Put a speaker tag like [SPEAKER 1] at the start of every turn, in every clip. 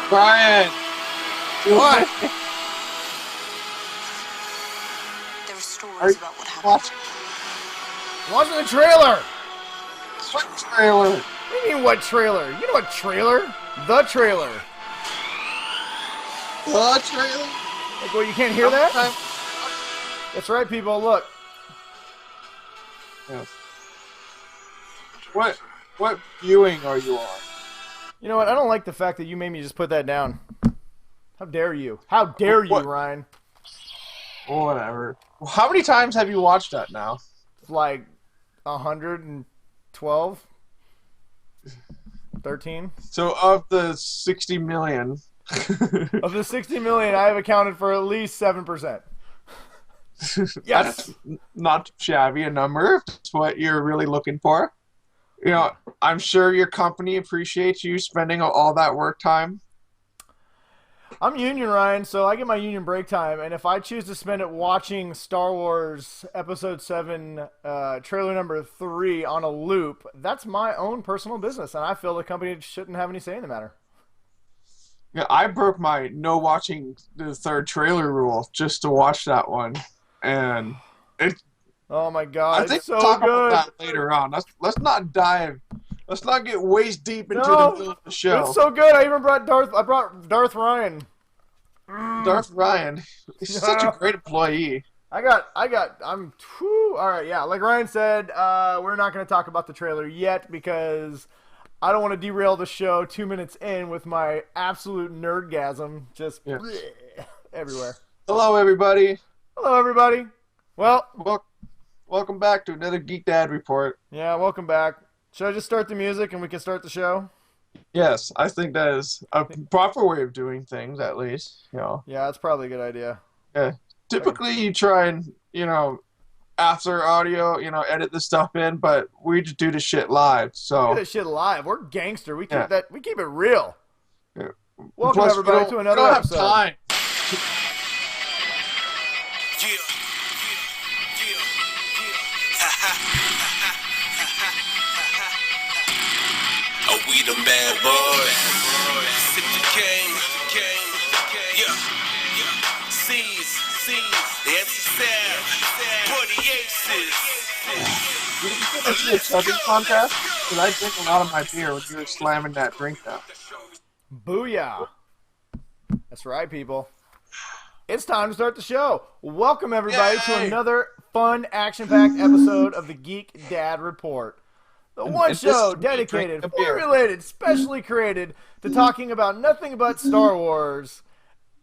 [SPEAKER 1] Brian!
[SPEAKER 2] What?
[SPEAKER 3] There were
[SPEAKER 1] Are
[SPEAKER 3] stories
[SPEAKER 1] you
[SPEAKER 3] about what happened.
[SPEAKER 1] watching
[SPEAKER 2] Watching the trailer.
[SPEAKER 1] what trailer?
[SPEAKER 2] What do you mean, what trailer? You know what trailer? The trailer.
[SPEAKER 1] The trailer?
[SPEAKER 2] Like, what, you can't hear that?
[SPEAKER 1] Sometime-
[SPEAKER 2] That's right, people. Look.
[SPEAKER 1] Yes. What viewing are you on?
[SPEAKER 2] You know what? I don't like the fact that you made me just put that down. How dare you? How dare you,
[SPEAKER 1] What?
[SPEAKER 2] Ryan?
[SPEAKER 1] Whatever. How many times have you watched that now?
[SPEAKER 2] Like 112? 13?
[SPEAKER 1] So of the 60 million.
[SPEAKER 2] Of the 60 million, I have accounted for at least 7%. Yes.
[SPEAKER 1] That's not shabby a number. If that's what you're really looking for. You know, I'm sure your company appreciates you spending all that work time.
[SPEAKER 2] I'm union, Ryan, so I get my union break time, and if I choose to spend it watching Star Wars Episode 7, trailer number 3 on a loop, that's my own personal business, and I feel the company shouldn't have any say in the matter.
[SPEAKER 1] Yeah, I broke my no watching the third trailer rule just to watch that one, and it.
[SPEAKER 2] Oh my god,
[SPEAKER 1] I think
[SPEAKER 2] it's
[SPEAKER 1] we'll
[SPEAKER 2] so
[SPEAKER 1] talk
[SPEAKER 2] good.
[SPEAKER 1] about that later on. Let's not dive. Let's not get waist deep into
[SPEAKER 2] No,
[SPEAKER 1] the middle of the show.
[SPEAKER 2] It's so good. I even brought Darth Ryan.
[SPEAKER 1] Darth Ryan, he's such a great employee.
[SPEAKER 2] All right, yeah. Like Ryan said, we're not going to talk about the trailer yet because I don't want to derail the show 2 minutes in with my absolute nerdgasm just everywhere.
[SPEAKER 1] Hello, everybody.
[SPEAKER 2] Hello, everybody. Well,
[SPEAKER 1] Welcome back to another Geek Dad Report.
[SPEAKER 2] yeah, welcome back. Should I just start the music and we can start the show?
[SPEAKER 1] Yes, I think that is a proper way of doing things, at least. You know,
[SPEAKER 2] Yeah, that's probably a good idea.
[SPEAKER 1] yeah. Typically, you try and after audio, edit this stuff in, but we just do the shit live.
[SPEAKER 2] We do
[SPEAKER 1] So
[SPEAKER 2] this shit live. We're gangster. We keep
[SPEAKER 1] Yeah.
[SPEAKER 2] that. We keep it real.
[SPEAKER 1] Yeah.
[SPEAKER 2] Welcome
[SPEAKER 1] Plus,
[SPEAKER 2] everybody
[SPEAKER 1] we
[SPEAKER 2] to
[SPEAKER 1] don't-
[SPEAKER 2] another
[SPEAKER 1] we don't
[SPEAKER 2] episode.
[SPEAKER 1] have time.
[SPEAKER 4] Oh, we them bad boys. Sip the game. Yeah. C's. The MC7. 40 aces.
[SPEAKER 1] Did you put that to a chugging contest? Because I drink a lot of my beer when you were slamming that drink down.
[SPEAKER 2] Booyah. That's right, people. It's time to start the show. Welcome, everybody, to
[SPEAKER 1] Yay.
[SPEAKER 2] another fun, action-packed episode of the Geek Dad Report. The one
[SPEAKER 1] and this
[SPEAKER 2] show
[SPEAKER 1] is me
[SPEAKER 2] dedicated,
[SPEAKER 1] drinking a beer.
[SPEAKER 2] formulated, specially created to talking about nothing but Star Wars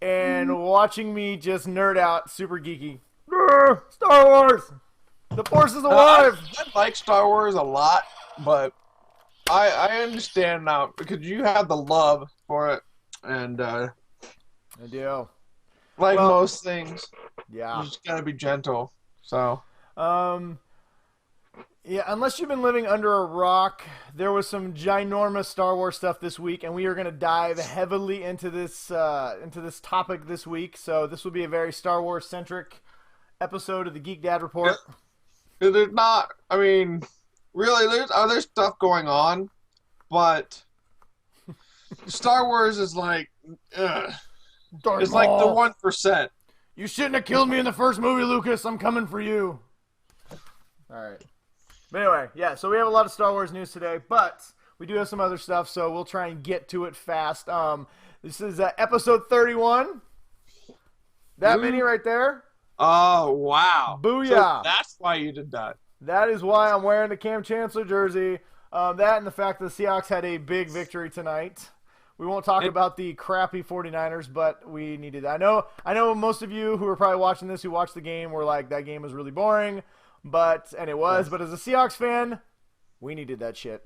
[SPEAKER 2] and watching me just nerd out super geeky. Star Wars! The Force is alive!
[SPEAKER 1] I like Star Wars a lot, but I understand now because you have the love for it, and
[SPEAKER 2] I do.
[SPEAKER 1] like
[SPEAKER 2] Well,
[SPEAKER 1] most things,
[SPEAKER 2] Yeah.
[SPEAKER 1] you just gotta be gentle. So
[SPEAKER 2] Yeah, unless you've been living under a rock, there was some ginormous Star Wars stuff this week, and we are going to dive heavily into this topic this week. So this will be a very Star Wars centric episode of the Geek Dad Report.
[SPEAKER 1] there's not. I mean, really, there's other stuff going on, but Star Wars is like,
[SPEAKER 2] Darth
[SPEAKER 1] it's like the
[SPEAKER 2] Maul.
[SPEAKER 1] 1%.
[SPEAKER 2] You shouldn't have killed me in the first movie, Lucas. I'm coming for you. All right. But anyway, yeah, so we have a lot of Star Wars news today, but we do have some other stuff, so we'll try and get to it fast. This is episode 31. That many right there.
[SPEAKER 1] Oh wow!
[SPEAKER 2] Booyah.
[SPEAKER 1] So that's why you did that.
[SPEAKER 2] That is why I'm wearing the Cam Chancellor jersey. That and the fact that the Seahawks had a big victory tonight. We won't talk about the crappy 49ers, but we needed that. I know most of you who are probably watching this, who watched the game, were like, that game was really boring. And it was. But as a Seahawks fan, we needed that shit.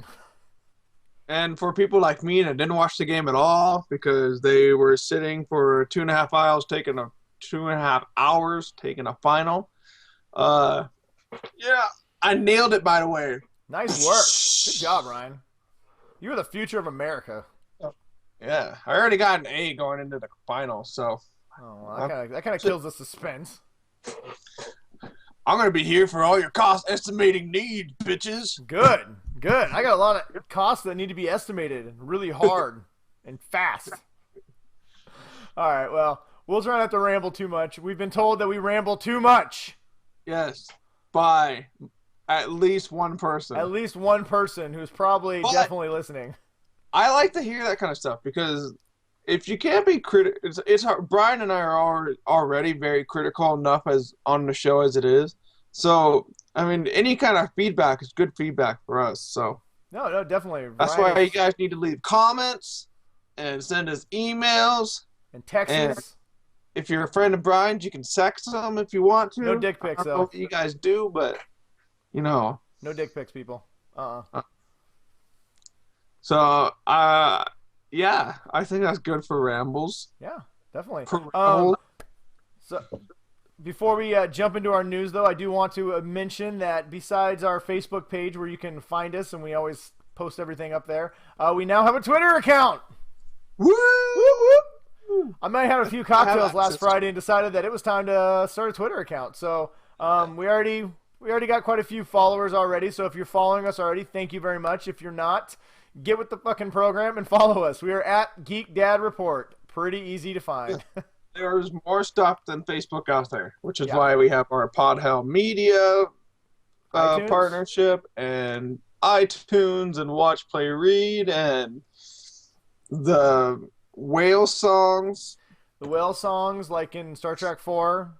[SPEAKER 1] And for people like me that didn't watch the game at all because they were sitting for 2.5 hours, taking a 2.5 hours, taking a final. Yeah, I nailed it, by the way.
[SPEAKER 2] Nice work. Good job, Ryan. You are the future of America.
[SPEAKER 1] Yeah, I already got an A going into the final, so
[SPEAKER 2] Oh, well, that kind of kills the suspense.
[SPEAKER 1] I'm gonna be here for all your cost estimating needs, bitches.
[SPEAKER 2] Good. I got a lot of costs that need to be estimated really hard and fast. All right, well, we'll try not to ramble too much. We've been told that we ramble too much.
[SPEAKER 1] Yes, by at least one person.
[SPEAKER 2] At least one person who's probably
[SPEAKER 1] But
[SPEAKER 2] definitely listening.
[SPEAKER 1] I like to hear that kind of stuff because if you can't be critical, it's hard. Brian and I are already very critical enough as on the show as it is. So I mean, any kind of feedback is good feedback for us. So
[SPEAKER 2] No, definitely.
[SPEAKER 1] that's
[SPEAKER 2] Ryan
[SPEAKER 1] why you guys need to leave comments and send us emails.
[SPEAKER 2] and Texas.
[SPEAKER 1] If you're a friend of Brian's, you can sex him if you want to.
[SPEAKER 2] No dick pics,
[SPEAKER 1] I don't know
[SPEAKER 2] though.
[SPEAKER 1] what you guys do, but you know.
[SPEAKER 2] No dick pics, people.
[SPEAKER 1] So, yeah, I think that's good for rambles.
[SPEAKER 2] Yeah, definitely.
[SPEAKER 1] For rambles.
[SPEAKER 2] So, before we jump into our news, though, I do want to mention that besides our Facebook page where you can find us, and we always post everything up there, we now have a Twitter account.
[SPEAKER 1] Woo!
[SPEAKER 2] I might have a few cocktails last Friday and decided that it was time to start a Twitter account. So we already got quite a few followers already. So if you're following us already, thank you very much. If you're not, get with the fucking program and follow us. We are at Geek Dad Report. Pretty easy to find.
[SPEAKER 1] There's more stuff than Facebook out there, which is why we have our Podhell Media partnership and iTunes and Watch, Play, Read and the whale songs.
[SPEAKER 2] The whale songs, like in Star Trek 4.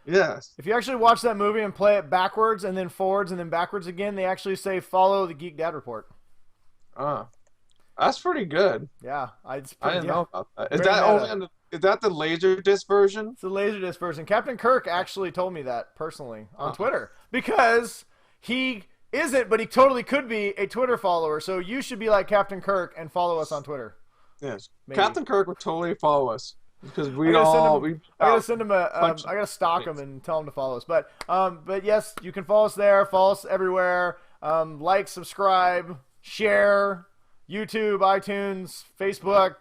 [SPEAKER 1] Yes.
[SPEAKER 2] If you actually watch that movie and play it backwards and then forwards and then backwards again, they actually say follow the Geek Dad Report.
[SPEAKER 1] That's pretty good.
[SPEAKER 2] Yeah,
[SPEAKER 1] I didn't know about that. Is that the Laserdisc version?
[SPEAKER 2] It's the Laserdisc version. Captain Kirk actually told me that personally on Twitter because he isn't, but he totally could be a Twitter follower. So you should be like Captain Kirk and follow us on Twitter.
[SPEAKER 1] Yes,
[SPEAKER 2] Maybe.
[SPEAKER 1] Captain Kirk would totally follow us because
[SPEAKER 2] I gotta send him I gotta stalk him and tell him to follow us. But yes, you can follow us there. Follow us everywhere. Like, subscribe, share, YouTube, iTunes, Facebook,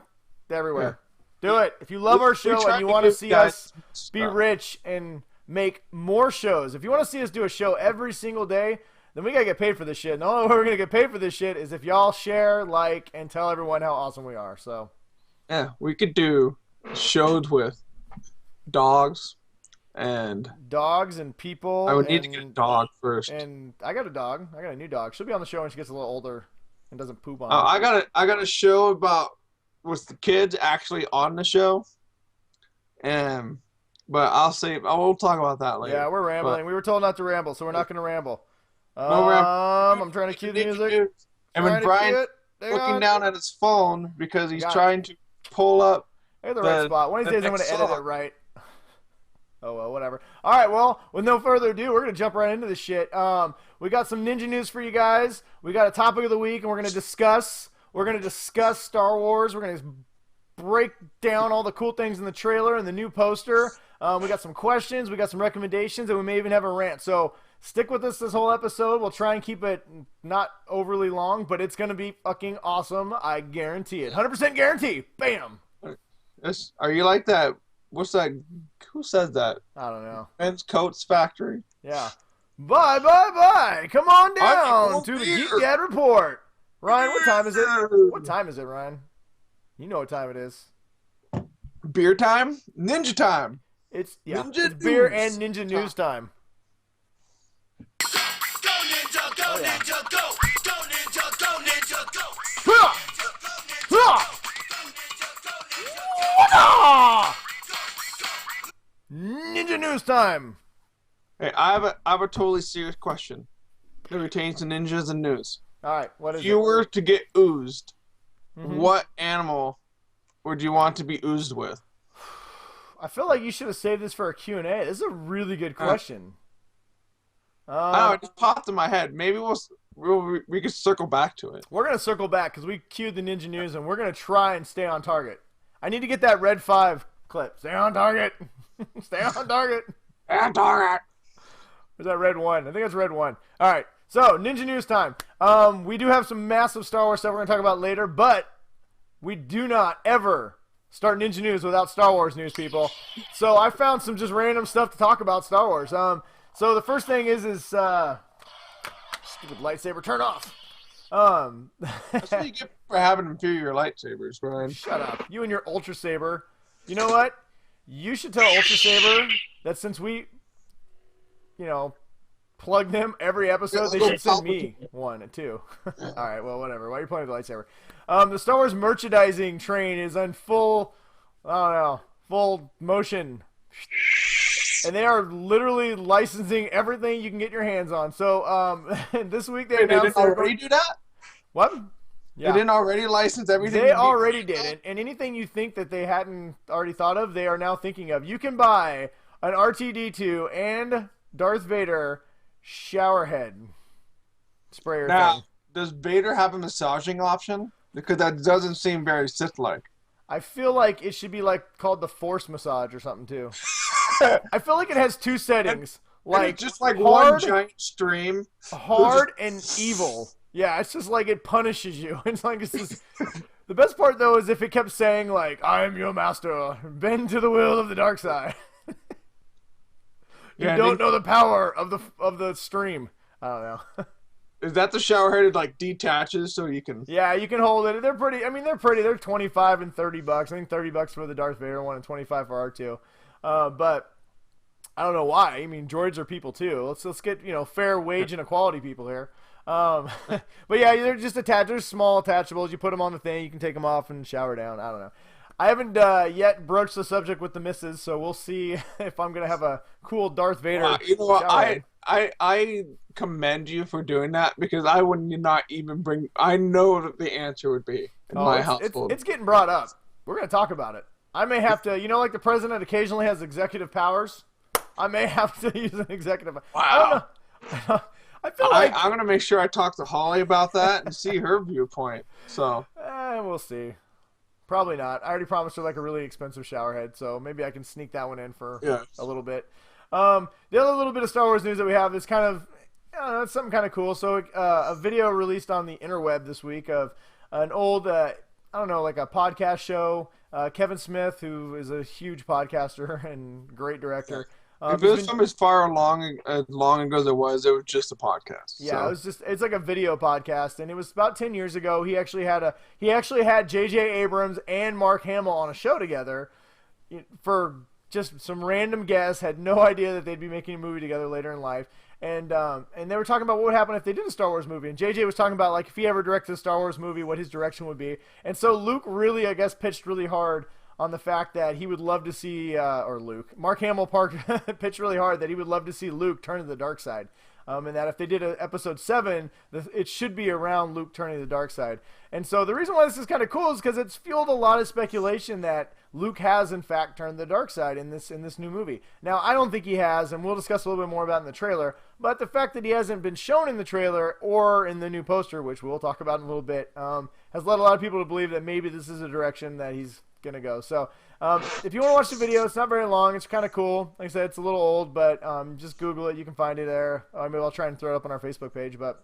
[SPEAKER 2] everywhere. Yeah. Do it. If you love our show and you want to see us be rich and make more shows, if you want to see us do a show every single day, then we gotta get paid for this shit. And the only way we're gonna get paid for this shit is if y'all share, like, and tell everyone how awesome we are. So
[SPEAKER 1] yeah, we could do shows with dogs and
[SPEAKER 2] people.
[SPEAKER 1] I would need to get a dog first.
[SPEAKER 2] And I got a dog. I got a new dog. She'll be on the show when she gets a little older and doesn't poop on.
[SPEAKER 1] I got a show about with the kids actually on the show. But we'll talk about that later.
[SPEAKER 2] Yeah, we're rambling. We were told not to ramble, so we're not going to ramble.
[SPEAKER 1] No
[SPEAKER 2] I'm trying to cue the music.
[SPEAKER 1] And when Brian's looking down at his phone because he's trying to pull up
[SPEAKER 2] the right spot. One of these days I'm going to edit it right. Oh, well, whatever. All right, well, with no further ado, we're going to jump right into this shit. We got some ninja news for you guys. We got a topic of the week, and we're going to discuss Star Wars. We're going to break down all the cool things in the trailer and the new poster. We got some questions, we got some recommendations, and we may even have a rant. So stick with us this whole episode. We'll try and keep it not overly long, but it's going to be fucking awesome. I guarantee it. 100% guarantee. Bam.
[SPEAKER 1] Are you like that? What's that? Who says that?
[SPEAKER 2] I don't know.
[SPEAKER 1] Men's Coats Factory.
[SPEAKER 2] Yeah. Bye. Come on down to the Geek Dad Report. Ryan, what time is it? What time is it, Ryan? You know what time it is.
[SPEAKER 1] Beer time? Ninja time.
[SPEAKER 2] It's beer and ninja news time.
[SPEAKER 4] Go ninja, go ninja, go. Go ninja, go ninja, go.
[SPEAKER 2] Ninja news time.
[SPEAKER 1] Hey, I have a totally serious question that pertains to ninjas and news.
[SPEAKER 2] All right, what is it?
[SPEAKER 1] If you were to get oozed, what animal would you want to be oozed with?
[SPEAKER 2] I feel like you should have saved this for a Q&A. This is a really good question.
[SPEAKER 1] I don't know, it just popped in my head. Maybe we could circle back to it.
[SPEAKER 2] We're going to circle back because we queued the ninja news, and we're going to try and stay on target. I need to get that Red 5 clip. Stay on target. Stay on target.
[SPEAKER 1] Stay on target.
[SPEAKER 2] Or is that Red 1? I think it's Red 1. All right, so ninja news time. We do have some massive Star Wars stuff we're going to talk about later, but we do not ever start ninja news without Star Wars news, people. So I found some just random stuff to talk about Star Wars. So the first thing is stupid lightsaber, turn off.
[SPEAKER 1] That's what you get for having inferior lightsabers, Brian.
[SPEAKER 2] Shut up. You and your Ultra Saber. You know what? You should tell Ultra Saber that since we, plug them every episode, they should send me one too. All right, well, whatever. Why are you pointing the lightsaber? The Star Wars merchandising train is in full motion. And they are literally licensing everything you can get your hands on. So this week they announced...
[SPEAKER 1] They didn't already do that?
[SPEAKER 2] What? Yeah.
[SPEAKER 1] They didn't already license everything?
[SPEAKER 2] They already did it. And anything you think that they hadn't already thought of, they are now thinking of. You can buy an R2-D2 and Darth Vader shower head sprayer
[SPEAKER 1] now,
[SPEAKER 2] thing.
[SPEAKER 1] Does Vader have a massaging option? Because that doesn't seem very Sith-like.
[SPEAKER 2] I feel like it should be called the Force massage or something too. I feel like it has two settings,
[SPEAKER 1] just like
[SPEAKER 2] hard,
[SPEAKER 1] one giant stream,
[SPEAKER 2] hard and evil. Yeah, it's just like it punishes you. It's like it's just... The best part though is if it kept saying "I am your master, bend to the will of the dark side." You don't know the power of the stream. I don't know.
[SPEAKER 1] Is that the shower head? It detaches so you can.
[SPEAKER 2] Yeah, you can hold it. They're pretty. I mean, they're pretty. They're $25 and $30. I think $30 for the Darth Vader one and $25 for R2. But I don't know why. I mean, droids are people too. Let's get fair wage inequality people here. But yeah, they're just attached. They're small attachables. You put them on the thing. You can take them off and shower down. I don't know. I haven't yet broached the subject with the missus, so we'll see if I'm gonna have a cool Darth Vader.
[SPEAKER 1] I commend you for doing that because I would not even bring. I know that the answer would be in my household.
[SPEAKER 2] It's getting brought up. We're gonna talk about it. I may have to. Like the president occasionally has executive powers. I may have to use an executive.
[SPEAKER 1] Wow.
[SPEAKER 2] I don't know. I feel like
[SPEAKER 1] I'm gonna make sure I talk to Holly about that and see her viewpoint. So
[SPEAKER 2] we'll see. Probably not. I already promised her a really expensive shower head, so maybe I can sneak that one in for a little bit. The other little bit of Star Wars news that we have is kind of, it's something kind of cool. So a video released on the interweb this week of an old, a podcast show. Kevin Smith, who is a huge podcaster and great director.
[SPEAKER 1] If it was from as far long ago as it was just a podcast.
[SPEAKER 2] Yeah, so. It's like a video podcast, and it was about 10 years ago. He actually had J.J. Abrams and Mark Hamill on a show together for just some random guests, had no idea that they'd be making a movie together later in life. And they were talking about what would happen if they did a Star Wars movie. And JJ was talking about if he ever directed a Star Wars movie, what his direction would be. And so Luke really, I guess, pitched really hard on the fact that he would love to see, Mark Hamill pitched really hard that he would love to see Luke turn to the dark side. And that if they did episode 7, it should be around Luke turning to the dark side. And so the reason why this is kind of cool is because it's fueled a lot of speculation that Luke has in fact turned the dark side in this new movie. Now I don't think he has, and we'll discuss a little bit more about it in the trailer. But the fact that he hasn't been shown in the trailer or in the new poster, which we'll talk about in a little bit, has led a lot of people to believe that maybe this is a direction that he's gonna go. So if you want to watch the video, it's not very long. It's kind of cool. Like I said, it's a little old, but just Google it. You can find it there. Maybe I'll try and throw it up on our Facebook page. But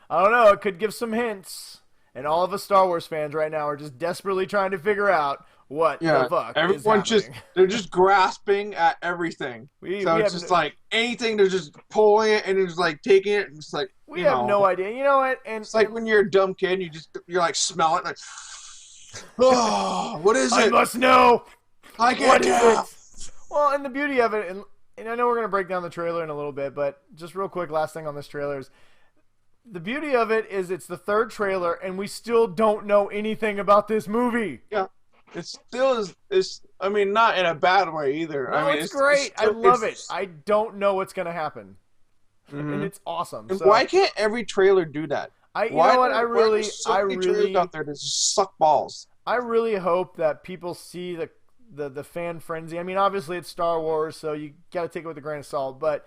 [SPEAKER 2] I don't know. It could give some hints. And all of us Star Wars fans right now are just desperately trying to figure out what the fuck
[SPEAKER 1] everyone's
[SPEAKER 2] is happening.
[SPEAKER 1] they're just grasping at everything. It's just anything, they're just pulling it and it's taking it. And it's
[SPEAKER 2] we have no idea. You know what? And
[SPEAKER 1] it's when you're a dumb kid, you're smell it oh, what is it?
[SPEAKER 2] I must know.
[SPEAKER 1] I can't tell.
[SPEAKER 2] Well, and the beauty of it, and I know we're going to break down the trailer in a little bit, but just real quick, last thing on this trailer is the beauty of it is it's the third trailer, and we still don't know anything about this movie.
[SPEAKER 1] Yeah. It still is, I mean, not in a bad way either.
[SPEAKER 2] No, it's great. I love it. I don't know what's going to happen. Mm-hmm. And it's awesome.
[SPEAKER 1] And why can't every trailer do that?
[SPEAKER 2] You know what? I really
[SPEAKER 1] trailers out there that just suck balls.
[SPEAKER 2] I really hope that people see the fan frenzy. I mean, obviously it's Star Wars, so you got to take it with a grain of salt. But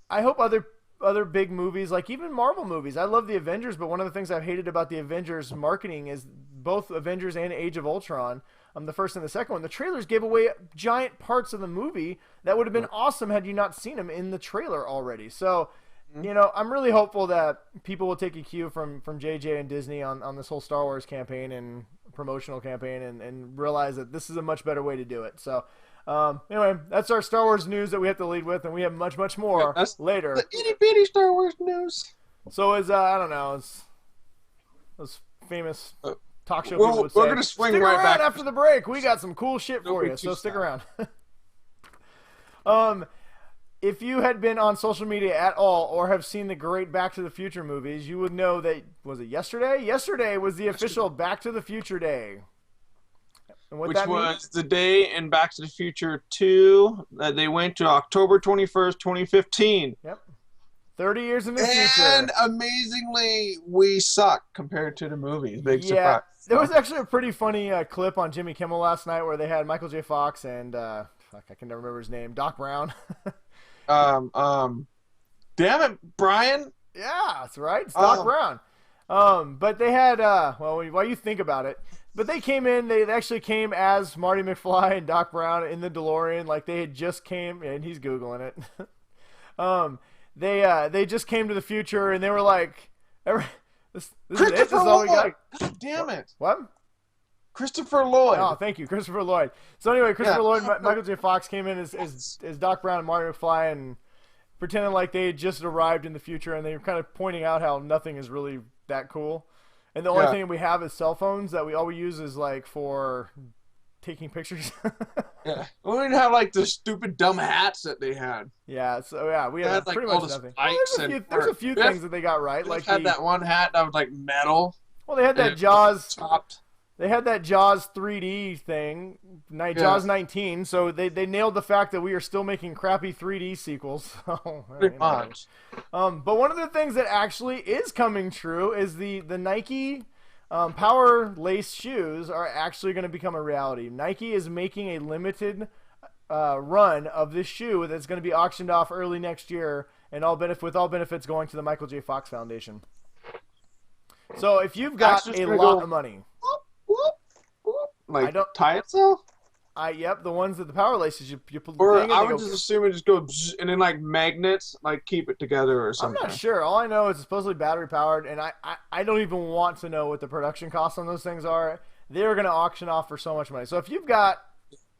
[SPEAKER 2] I hope other big movies, like even Marvel movies. I love the Avengers, but one of the things I've hated about the Avengers marketing is both Avengers and Age of Ultron, the first and the second one, the trailers gave away giant parts of the movie that would have been awesome had you not seen them in the trailer already. So, I'm really hopeful that people will take a cue from JJ and Disney on this whole Star Wars campaign and promotional campaign and realize that this is a much better way to do it. So, anyway, that's our Star Wars news that we have to lead with, and we have much, much more later.
[SPEAKER 1] The itty bitty Star Wars news.
[SPEAKER 2] So I don't know, it's famous talk show people would say.
[SPEAKER 1] We're gonna swing
[SPEAKER 2] stick
[SPEAKER 1] right
[SPEAKER 2] around
[SPEAKER 1] back
[SPEAKER 2] after the break. We got some cool shit for you, so stick around. If you had been on social media at all or have seen the great Back to the Future movies, you would know that, was it yesterday? Yesterday was the official Back to the Future Day. And what
[SPEAKER 1] which
[SPEAKER 2] that
[SPEAKER 1] was
[SPEAKER 2] means?
[SPEAKER 1] the day in Back to the Future 2 that they went to October 21st, 2015.
[SPEAKER 2] Yep. 30 years in the future.
[SPEAKER 1] And amazingly, we suck compared to the movies. Big surprise.
[SPEAKER 2] There was actually a pretty funny clip on Jimmy Kimmel last night where they had Michael J. Fox and, I can never remember his name, Doc Brown.
[SPEAKER 1] Damn it, Brian.
[SPEAKER 2] Yeah, that's right. It's Doc Brown. But they had, well, while you think about it, but they came in, they actually came as Marty McFly and Doc Brown in the DeLorean, like they had just came, and he's Googling it. They just came to the future, and they were like, this is it? This is all we got.
[SPEAKER 1] God damn it.
[SPEAKER 2] What?
[SPEAKER 1] Christopher Lloyd.
[SPEAKER 2] Oh, thank you, Christopher Lloyd. So anyway, Christopher Lloyd, Michael J. Fox came in as Doc Brown and Marty McFly, and pretending like they had just arrived in the future, and they were kind of pointing out how nothing is really that cool, and the only thing we have is cell phones that all we use is like for taking pictures.
[SPEAKER 1] Yeah, we didn't have like the stupid dumb hats that they had.
[SPEAKER 2] Yeah, so yeah, we had
[SPEAKER 1] like
[SPEAKER 2] pretty
[SPEAKER 1] all
[SPEAKER 2] much
[SPEAKER 1] the
[SPEAKER 2] nothing.
[SPEAKER 1] spikes
[SPEAKER 2] There's a few things that they got right, like
[SPEAKER 1] had that one hat that was like metal.
[SPEAKER 2] Well, they had that Jaws.
[SPEAKER 1] Topped.
[SPEAKER 2] They had that Jaws 3D thing, Jaws 19, so they nailed the fact that we are still making crappy 3D sequels.
[SPEAKER 1] Pretty much.
[SPEAKER 2] But one of the things that actually is coming true is the Nike Power Lace shoes are actually going to become a reality. Nike is making a limited run of this shoe that's going to be auctioned off early next year, and with all benefits going to the Michael J. Fox Foundation. So if you've got a lot of money...
[SPEAKER 1] Like tie itself?
[SPEAKER 2] Yep, the ones that the power laces you put.
[SPEAKER 1] Or I would just assume it just go and then like magnets like keep it together or something.
[SPEAKER 2] I'm not sure. All I know is it's supposedly battery powered, and I don't even want to know what the production costs on those things are. They're going to auction off for so much money. So if you've got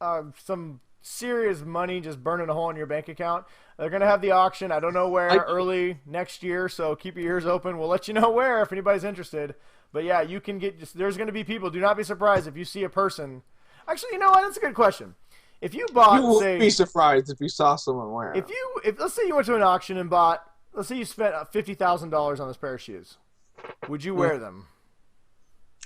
[SPEAKER 2] some serious money just burning a hole in your bank account, they're going to have the auction. I don't know where, early next year. So keep your ears open. We'll let you know where if anybody's interested. But yeah, you can there's going to be people. Do not be surprised if you see a person. Actually, you know what? That's a good question. If you bought,
[SPEAKER 1] you wouldn't be surprised if you saw someone wearing.
[SPEAKER 2] If let's say you went to an auction and bought, let's say you spent $50,000 on this pair of shoes, would you wear them?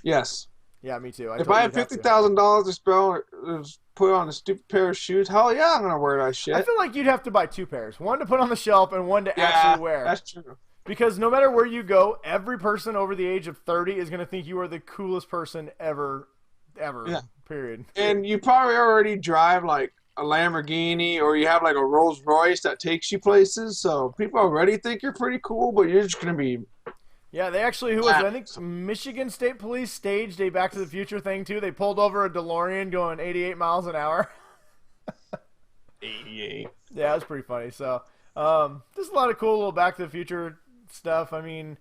[SPEAKER 1] Yes.
[SPEAKER 2] Yeah, me too.
[SPEAKER 1] If I had $50,000 to put on a stupid pair of shoes, hell yeah, I'm gonna wear that shit.
[SPEAKER 2] I feel like you'd have to buy two pairs, one to put on the shelf and one to actually wear.
[SPEAKER 1] That's true.
[SPEAKER 2] Because no matter where you go, every person over the age of 30 is going to think you are the coolest person ever. Yeah. Period.
[SPEAKER 1] And you probably already drive like a Lamborghini or you have like a Rolls Royce that takes you places. So people already think you're pretty cool, but you're just going to be...
[SPEAKER 2] Yeah, they actually, I think Michigan State Police staged a Back to the Future thing too. They pulled over a DeLorean going 88 miles an hour.
[SPEAKER 1] 88.
[SPEAKER 2] Yeah, it was pretty funny. So just a lot of cool little Back to the Future stuff. I mean,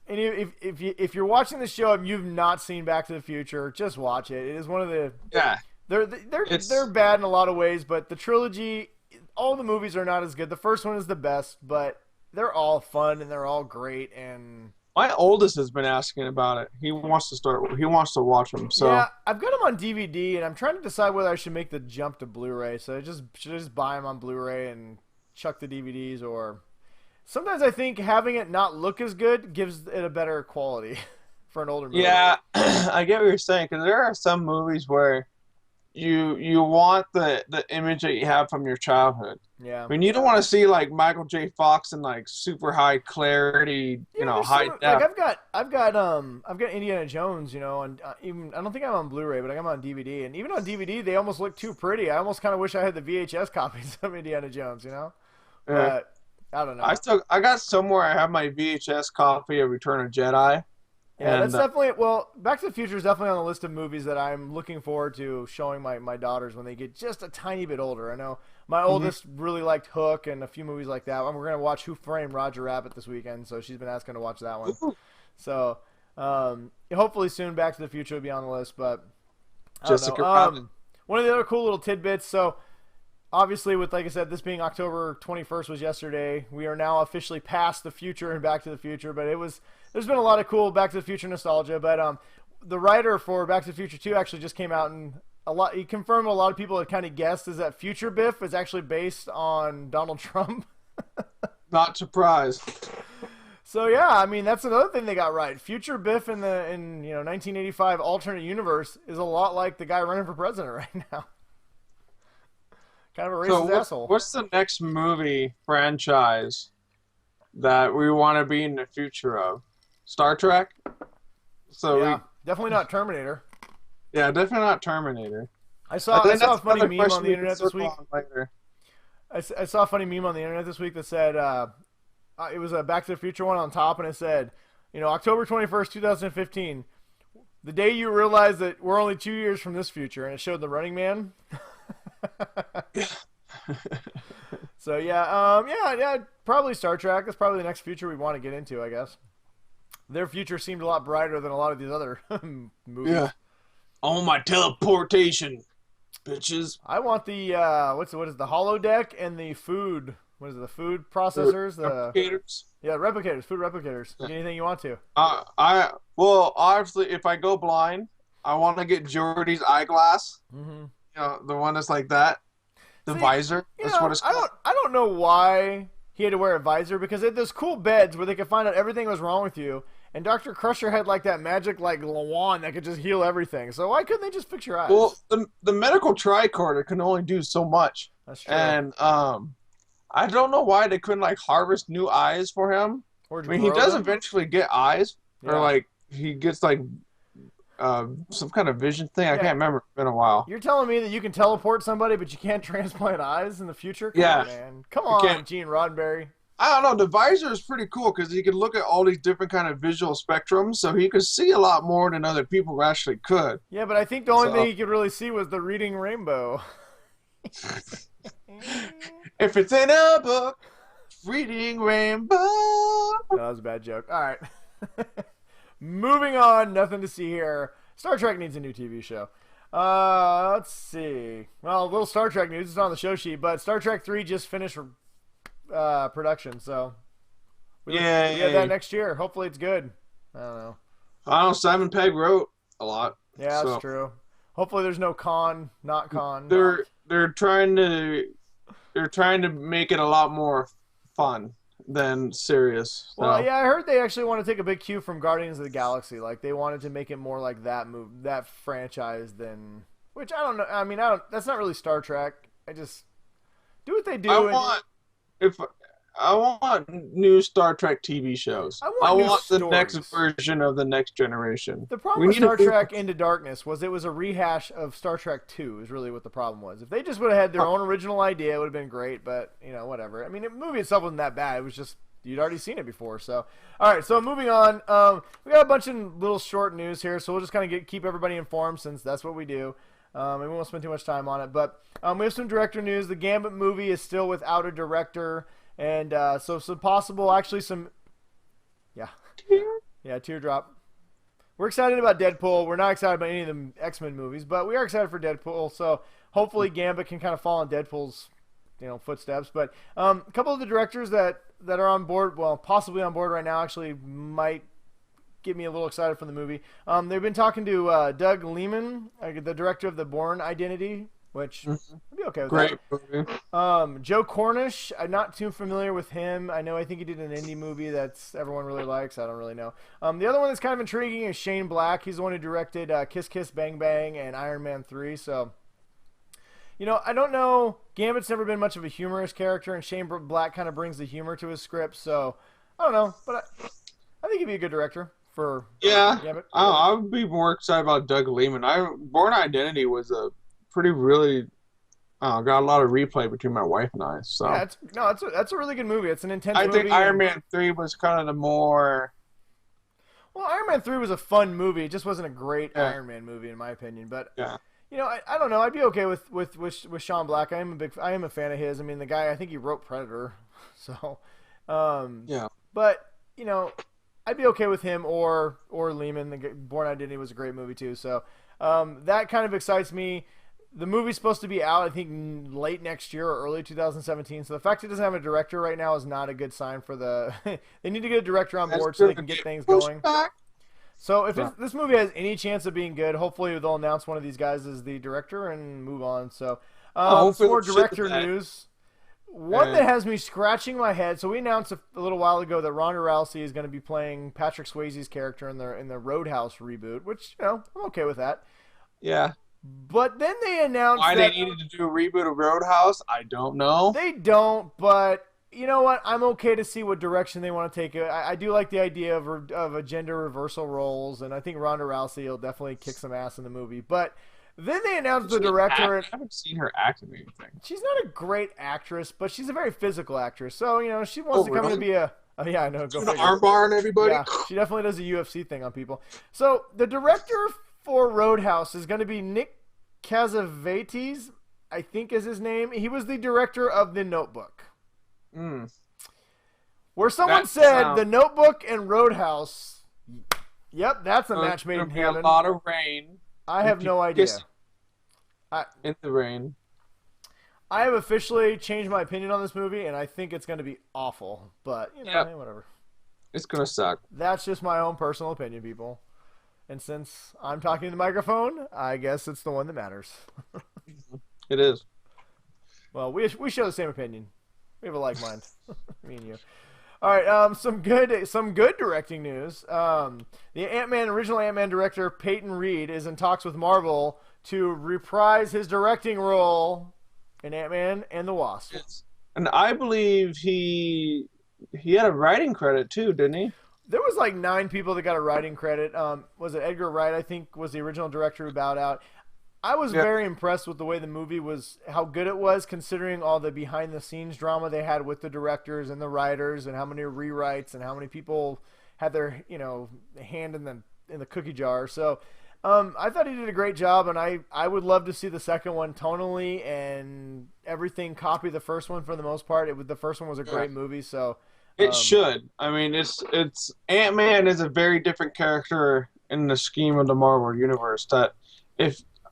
[SPEAKER 2] and if you're watching the show and you've not seen Back to the Future, just watch it. It is one of the they're bad in a lot of ways, but the trilogy, all the movies are not as good. The first one is the best, but they're all fun and they're all great. And
[SPEAKER 1] my oldest has been asking about it. He wants to watch them. So
[SPEAKER 2] yeah, I've got them on DVD, and I'm trying to decide whether I should make the jump to Blu-ray. So I should just buy them on Blu-ray and chuck the DVDs, or sometimes I think having it not look as good gives it a better quality for an older movie.
[SPEAKER 1] Yeah, I get what you're saying, because there are some movies where you want the image that you have from your childhood.
[SPEAKER 2] Yeah.
[SPEAKER 1] I mean, you don't want to see like Michael J. Fox in like super high clarity, high def.
[SPEAKER 2] Like I've got Indiana Jones, and even I don't think I'm on Blu-ray, but I got them on DVD, and even on DVD they almost look too pretty. I almost kind of wish I had the VHS copies of Indiana Jones,
[SPEAKER 1] Yeah.
[SPEAKER 2] But I don't know.
[SPEAKER 1] I got somewhere. I have my VHS copy of Return of Jedi.
[SPEAKER 2] Yeah, that's definitely Back to the Future is definitely on the list of movies that I'm looking forward to showing my daughters when they get just a tiny bit older. I know my oldest really liked Hook and a few movies like that. And we're gonna watch Who Framed Roger Rabbit this weekend, so she's been asking to watch that one.
[SPEAKER 1] Ooh.
[SPEAKER 2] So hopefully soon Back to the Future will be on the list. But
[SPEAKER 1] Jessica Rabbit.
[SPEAKER 2] One of the other cool little tidbits. So obviously, with, like I said, this being October 21st was yesterday, we are now officially past the future and Back to the Future. But there's been a lot of cool Back to the Future nostalgia. But the writer for Back to the Future 2 actually just came out and he confirmed what a lot of people had kind of guessed is that Future Biff is actually based on Donald Trump.
[SPEAKER 1] Not surprised.
[SPEAKER 2] So yeah, I mean that's another thing they got right. Future Biff in 1985 alternate universe is a lot like the guy running for president right now. Kind of a racist asshole.
[SPEAKER 1] What's the next movie franchise that we want to be in the future of? Star Trek?
[SPEAKER 2] Definitely not Terminator.
[SPEAKER 1] Yeah, definitely not Terminator.
[SPEAKER 2] I saw a funny meme on the internet this week. I saw a funny meme on the internet this week that said it was a Back to the Future one on top, and it said, October 21st, 2015, the day you realize that we're only 2 years from this future, and it showed the Running Man. So yeah, probably Star Trek. That's probably the next future we want to get into, I guess. Their future seemed a lot brighter than a lot of these other movies.
[SPEAKER 1] Yeah. Oh, my teleportation, bitches.
[SPEAKER 2] I want the what is the holodeck and the food. What is it? The food processors,
[SPEAKER 1] replicators.
[SPEAKER 2] Yeah, replicators, food replicators. Yeah. Anything you want to?
[SPEAKER 1] Obviously, if I go blind, I want to get Jordy's eyeglass.
[SPEAKER 2] Mm-hmm.
[SPEAKER 1] The one that's like that, the visor. That's what it's called.
[SPEAKER 2] I don't know why he had to wear a visor because they had those cool beds where they could find out everything was wrong with you. And Dr. Crusher had like that magic like wand that could just heal everything. So why couldn't they just fix your eyes?
[SPEAKER 1] Well, the medical tricorder can only do so much.
[SPEAKER 2] That's true.
[SPEAKER 1] And I don't know why they couldn't like harvest new eyes for him. I mean, he does eventually get eyes, or like he gets like some kind of vision thing. I can't remember. It's been a while.
[SPEAKER 2] You're telling me that you can teleport somebody, but you can't transplant eyes in the future? Come on, man. Come on, Gene Roddenberry.
[SPEAKER 1] I don't know. The visor is pretty cool because he could look at all these different kind of visual spectrums, so he could see a lot more than other people actually could.
[SPEAKER 2] Yeah, but I think the only thing he could really see was the reading rainbow.
[SPEAKER 1] If it's in a book, reading rainbow.
[SPEAKER 2] No, that was a bad joke. All right. Moving on. Nothing to see here. Star Trek needs a new TV show. Let's see. Well, a little Star Trek news. It's on the show sheet, but Star Trek 3 just finished production, so we have that next year. Hopefully it's good. I don't know.
[SPEAKER 1] Simon Pegg wrote a lot.
[SPEAKER 2] Yeah, that's true. Hopefully there's no not con.
[SPEAKER 1] They're trying to make it a lot more fun than serious. So.
[SPEAKER 2] Well, yeah, I heard they actually want to take a big cue from Guardians of the Galaxy. Like they wanted to make it more like that franchise than, which I don't know. I mean, that's not really Star Trek. I just do what they do.
[SPEAKER 1] I want new Star Trek TV shows. I want the next version of the Next Generation.
[SPEAKER 2] The problem with Star Trek Into Darkness was it was a rehash of Star Trek 2 is really what the problem was. If they just would have had their own original idea, it would have been great, but, whatever. I mean, the movie itself wasn't that bad. It was just, you'd already seen it before. So, all right, so moving on. We got a bunch of little short news here, so we'll just kind of keep everybody informed since that's what we do. And we won't spend too much time on it. But we have some director news. The Gambit movie is still without a director. And so some possible, actually teardrop. We're excited about Deadpool. We're not excited about any of the X-Men movies, but we are excited for Deadpool. So hopefully Gambit can kind of follow in Deadpool's, footsteps. But a couple of the directors that are on board, well, possibly on board right now, actually might get me a little excited for the movie. They've been talking to Doug Liman, the director of The Bourne Identity, which I'd be okay with.
[SPEAKER 1] Great
[SPEAKER 2] that.
[SPEAKER 1] movie.
[SPEAKER 2] Joe Cornish, I'm not too familiar with him. I think he did an indie movie that's everyone really likes. I don't really know. The other one that's kind of intriguing is Shane Black. He's the one who directed Kiss Kiss Bang Bang and Iron Man 3. So, I don't know. Gambit's never been much of a humorous character, and Shane Black kind of brings the humor to his script. So, I don't know. But I think he'd be a good director for Gambit.
[SPEAKER 1] I would be more excited about Doug Liman. Bourne Identity was a really got a lot of replay between my wife and I. So
[SPEAKER 2] yeah, that's a really good movie. It's an intense movie.
[SPEAKER 1] I think Iron Man 3 was kind of the more.
[SPEAKER 2] Well, Iron Man 3 was a fun movie. It just wasn't a great Iron Man movie in my opinion. But I don't know. I'd be okay with Sean Black. I am a fan of his. I mean, the guy, I think he wrote Predator. So But I'd be okay with him or Lehman. The Bourne Identity was a great movie too. So that kind of excites me. The movie's supposed to be out, I think, late next year or early 2017. So the fact it doesn't have a director right now is not a good sign for the. They need to get a director on board so they can get things going. So if this movie has any chance of being good, hopefully they'll announce one of these guys as the director and move on. So some more director news. One that has me scratching my head. So we announced a little while ago that Ronda Rousey is going to be playing Patrick Swayze's character in the Roadhouse reboot, which I'm okay with that.
[SPEAKER 1] Yeah.
[SPEAKER 2] But then they announced
[SPEAKER 1] why they needed to do a reboot of Roadhouse, I don't know.
[SPEAKER 2] They don't, but you know what? I'm okay to see what direction they want to take it. I do like the idea of a gender reversal roles, and I think Ronda Rousey will definitely kick some ass in the movie. But then they announced the director.
[SPEAKER 1] I haven't seen her act in anything.
[SPEAKER 2] She's not a great actress, but she's a very physical actress. So she wants to come in to be a. Oh, yeah, I know. Go figure.
[SPEAKER 1] Armbar and everybody.
[SPEAKER 2] Yeah, she definitely does a UFC thing on people. So the director for Roadhouse is going to be Nick Cassavetes, I think is his name. He was the director of The Notebook. Where someone said The Notebook and Roadhouse. Yep, that's a match made in heaven.
[SPEAKER 1] A lot of rain.
[SPEAKER 2] I have no idea.
[SPEAKER 1] In the rain.
[SPEAKER 2] I have officially changed my opinion on this movie, and I think it's going to be awful. But whatever.
[SPEAKER 1] It's going to suck.
[SPEAKER 2] That's just my own personal opinion, people. And since I'm talking to the microphone, I guess it's the one that matters.
[SPEAKER 1] It is.
[SPEAKER 2] Well, we share the same opinion. We have a like mind, me and you. All right, some good directing news. The original Ant-Man director Peyton Reed is in talks with Marvel to reprise his directing role in Ant-Man and the Wasp.
[SPEAKER 1] Yes. And I believe he had a writing credit too, didn't he?
[SPEAKER 2] There was like 9 people that got a writing credit. Was it Edgar Wright, I think, was the original director who bowed out. I was very impressed with the way the movie was, how good it was, considering all the behind-the-scenes drama they had with the directors and the writers, and how many rewrites and how many people had their hand in the cookie jar. So I thought he did a great job, and I would love to see the second one tonally and everything copy the first one for the most part. The first one was a great movie, so.
[SPEAKER 1] It should. I mean, it's Ant-Man is a very different character in the scheme of the Marvel universe.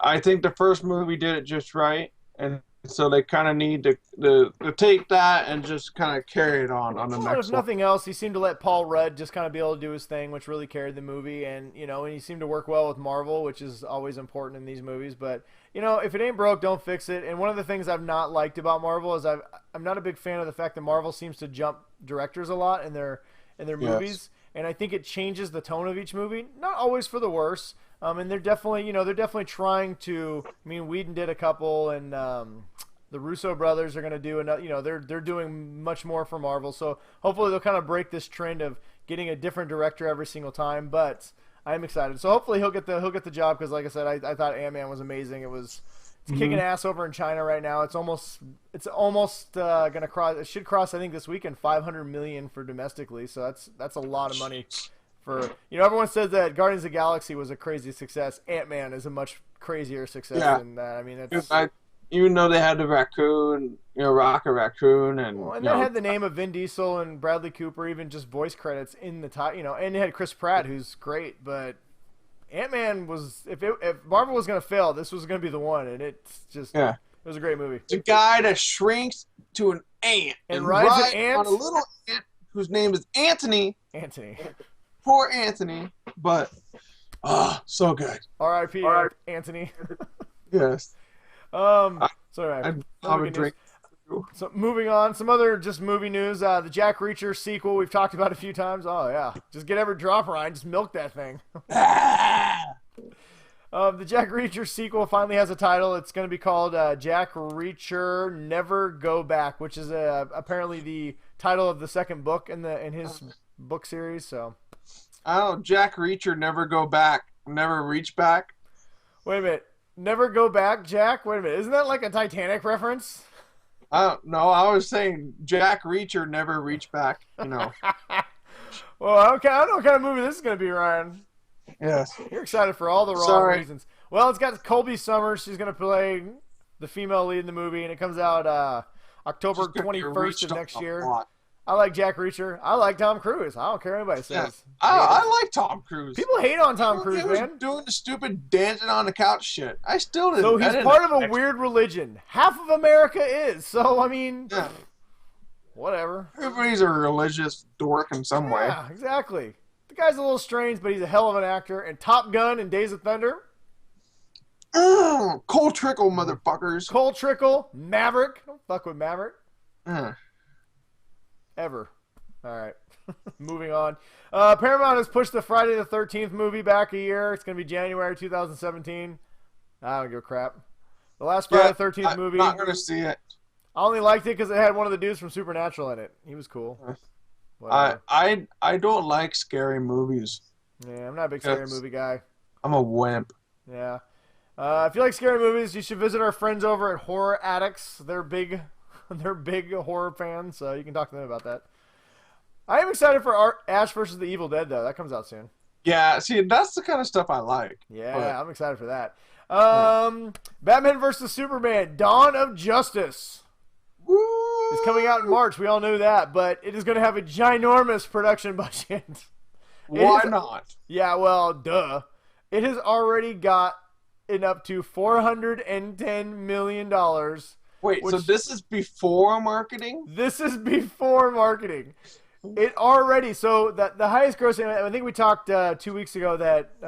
[SPEAKER 1] I think the first movie did it just right, and so they kind of need to take that and just kind of carry it on the next one.
[SPEAKER 2] If nothing else, he seemed to let Paul Rudd just kind of be able to do his thing, which really carried the movie, and and he seemed to work well with Marvel, which is always important in these movies. But if it ain't broke, don't fix it. And one of the things I've not liked about Marvel is I'm not a big fan of the fact that Marvel seems to jump directors a lot in their movies, and I think it changes the tone of each movie. Not always for the worse. And they're definitely trying to. I mean, Whedon did a couple, and the Russo brothers are going to do another. They're doing much more for Marvel. So hopefully they'll kind of break this trend of getting a different director every single time. But I'm excited. So hopefully he'll get the job, because like I said, I thought Ant-Man was amazing. It's kicking ass over in China right now. It's almost going to cross. It should cross, I think, this weekend 500 million for domestically. So that's a lot of money. Everyone says that Guardians of the Galaxy was a crazy success. Ant-Man is a much crazier success than that. I mean,
[SPEAKER 1] even though they had the raccoon, Rocket Raccoon, and
[SPEAKER 2] they had the name of Vin Diesel and Bradley Cooper, even just voice credits in the top, and they had Chris Pratt, who's great. But Ant-Man was, if Marvel was going to fail, this was going to be the one, and it's just it was a great movie.
[SPEAKER 1] It's a guy that shrinks to an ant
[SPEAKER 2] and rides
[SPEAKER 1] on a little ant whose name is Anthony. Poor Anthony, but so good.
[SPEAKER 2] R.I.P. Anthony.
[SPEAKER 1] Yes.
[SPEAKER 2] Sorry.
[SPEAKER 1] I'll drink.
[SPEAKER 2] So moving on, some other just movie news. The Jack Reacher sequel we've talked about a few times. Oh yeah, just get every drop Ryan, just milk that thing. The Jack Reacher sequel finally has a title. It's going to be called Jack Reacher Never Go Back, which is apparently the title of the second book in his book series. So.
[SPEAKER 1] Oh, Jack Reacher Never Go Back, Never Reach Back.
[SPEAKER 2] Wait a minute. Never Go Back, Jack? Wait a minute. Isn't that like a Titanic reference?
[SPEAKER 1] No, I was saying Jack Reacher Never Reach Back,
[SPEAKER 2] Well, okay, I don't know what kind of movie this is going to be, Ryan.
[SPEAKER 1] Yes.
[SPEAKER 2] You're excited for all the wrong reasons. Well, it's got Colby Summers. She's going to play the female lead in the movie, and it comes out October 21st of next year. I like Jack Reacher. I like Tom Cruise. I don't care what anybody says.
[SPEAKER 1] Yeah. I like Tom Cruise.
[SPEAKER 2] People hate on Tom Cruise, man.
[SPEAKER 1] Doing the stupid dancing on the couch shit. I still didn't.
[SPEAKER 2] So he's part of a weird religion. Half of America is. So, I mean, whatever.
[SPEAKER 1] Everybody's a religious dork in some way.
[SPEAKER 2] Yeah, exactly. The guy's a little strange, but he's a hell of an actor. And Top Gun and Days of Thunder.
[SPEAKER 1] Cole Trickle, motherfuckers.
[SPEAKER 2] Cole Trickle, Maverick. Don't fuck with Maverick. Ever. All right. Moving on. Paramount has pushed the Friday the 13th movie back a year. It's going to be January 2017. I don't give a crap. The last Friday the 13th movie.
[SPEAKER 1] I'm not going to see it.
[SPEAKER 2] I only liked it because it had one of the dudes from Supernatural in it. He was cool.
[SPEAKER 1] I don't like scary movies.
[SPEAKER 2] Yeah, I'm not a big scary movie guy.
[SPEAKER 1] I'm a wimp.
[SPEAKER 2] Yeah. If you like scary movies, you should visit our friends over at Horror Addicts. They're big horror fans, so you can talk to them about that. I am excited for Ash vs. the Evil Dead, though. That comes out soon.
[SPEAKER 1] Yeah, see, that's the kind of stuff I like.
[SPEAKER 2] Yeah, I'm excited for that. Batman vs. Superman, Dawn of Justice.
[SPEAKER 1] Woo!
[SPEAKER 2] It's coming out in March. We all knew that, but it is going to have a ginormous production budget.
[SPEAKER 1] Why not?
[SPEAKER 2] Yeah, well, duh. It has already got it up to $410 million.
[SPEAKER 1] Wait, so this is before marketing?
[SPEAKER 2] This is before marketing. It already, so the highest grossing, I think we talked 2 weeks ago that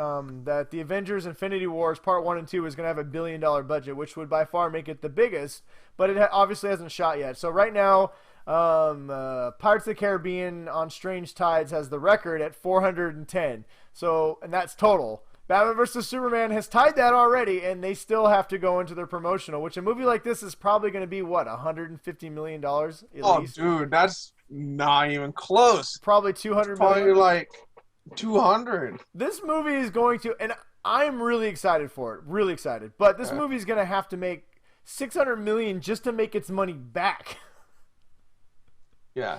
[SPEAKER 2] the Avengers Infinity Wars Part 1 and 2 is going to have $1 billion budget, which would by far make it the biggest, but it obviously hasn't shot yet. So right now, Pirates of the Caribbean on Strange Tides has the record at 410. So, and that's total. Batman vs. Superman has tied that already, and they still have to go into their promotional, which a movie like this is probably going to be, what, $150 million at least?
[SPEAKER 1] Dude, that's not even close.
[SPEAKER 2] Probably 200
[SPEAKER 1] Probably
[SPEAKER 2] million.
[SPEAKER 1] like 200.
[SPEAKER 2] This movie is going to, and I'm really excited for it, really excited, but this movie is going to have to make $600 million just to make its money back.
[SPEAKER 1] Yeah.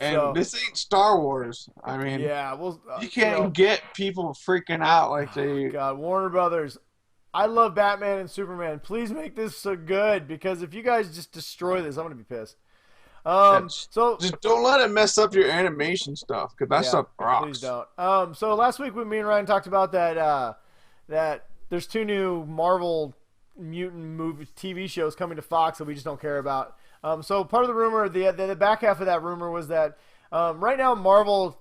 [SPEAKER 1] And this ain't Star Wars. I mean,
[SPEAKER 2] yeah, well,
[SPEAKER 1] you can't get people freaking out like they.
[SPEAKER 2] God, Warner Brothers. I love Batman and Superman. Please make this so good, because if you guys just destroy this, I'm gonna be pissed. So
[SPEAKER 1] just don't let it mess up your animation stuff, because that stuff rocks.
[SPEAKER 2] Please don't. So last week me and Ryan talked about that there's 2 new Marvel mutant movie TV shows coming to Fox that we just don't care about. So part of the rumor, the back half of that rumor was that right now Marvel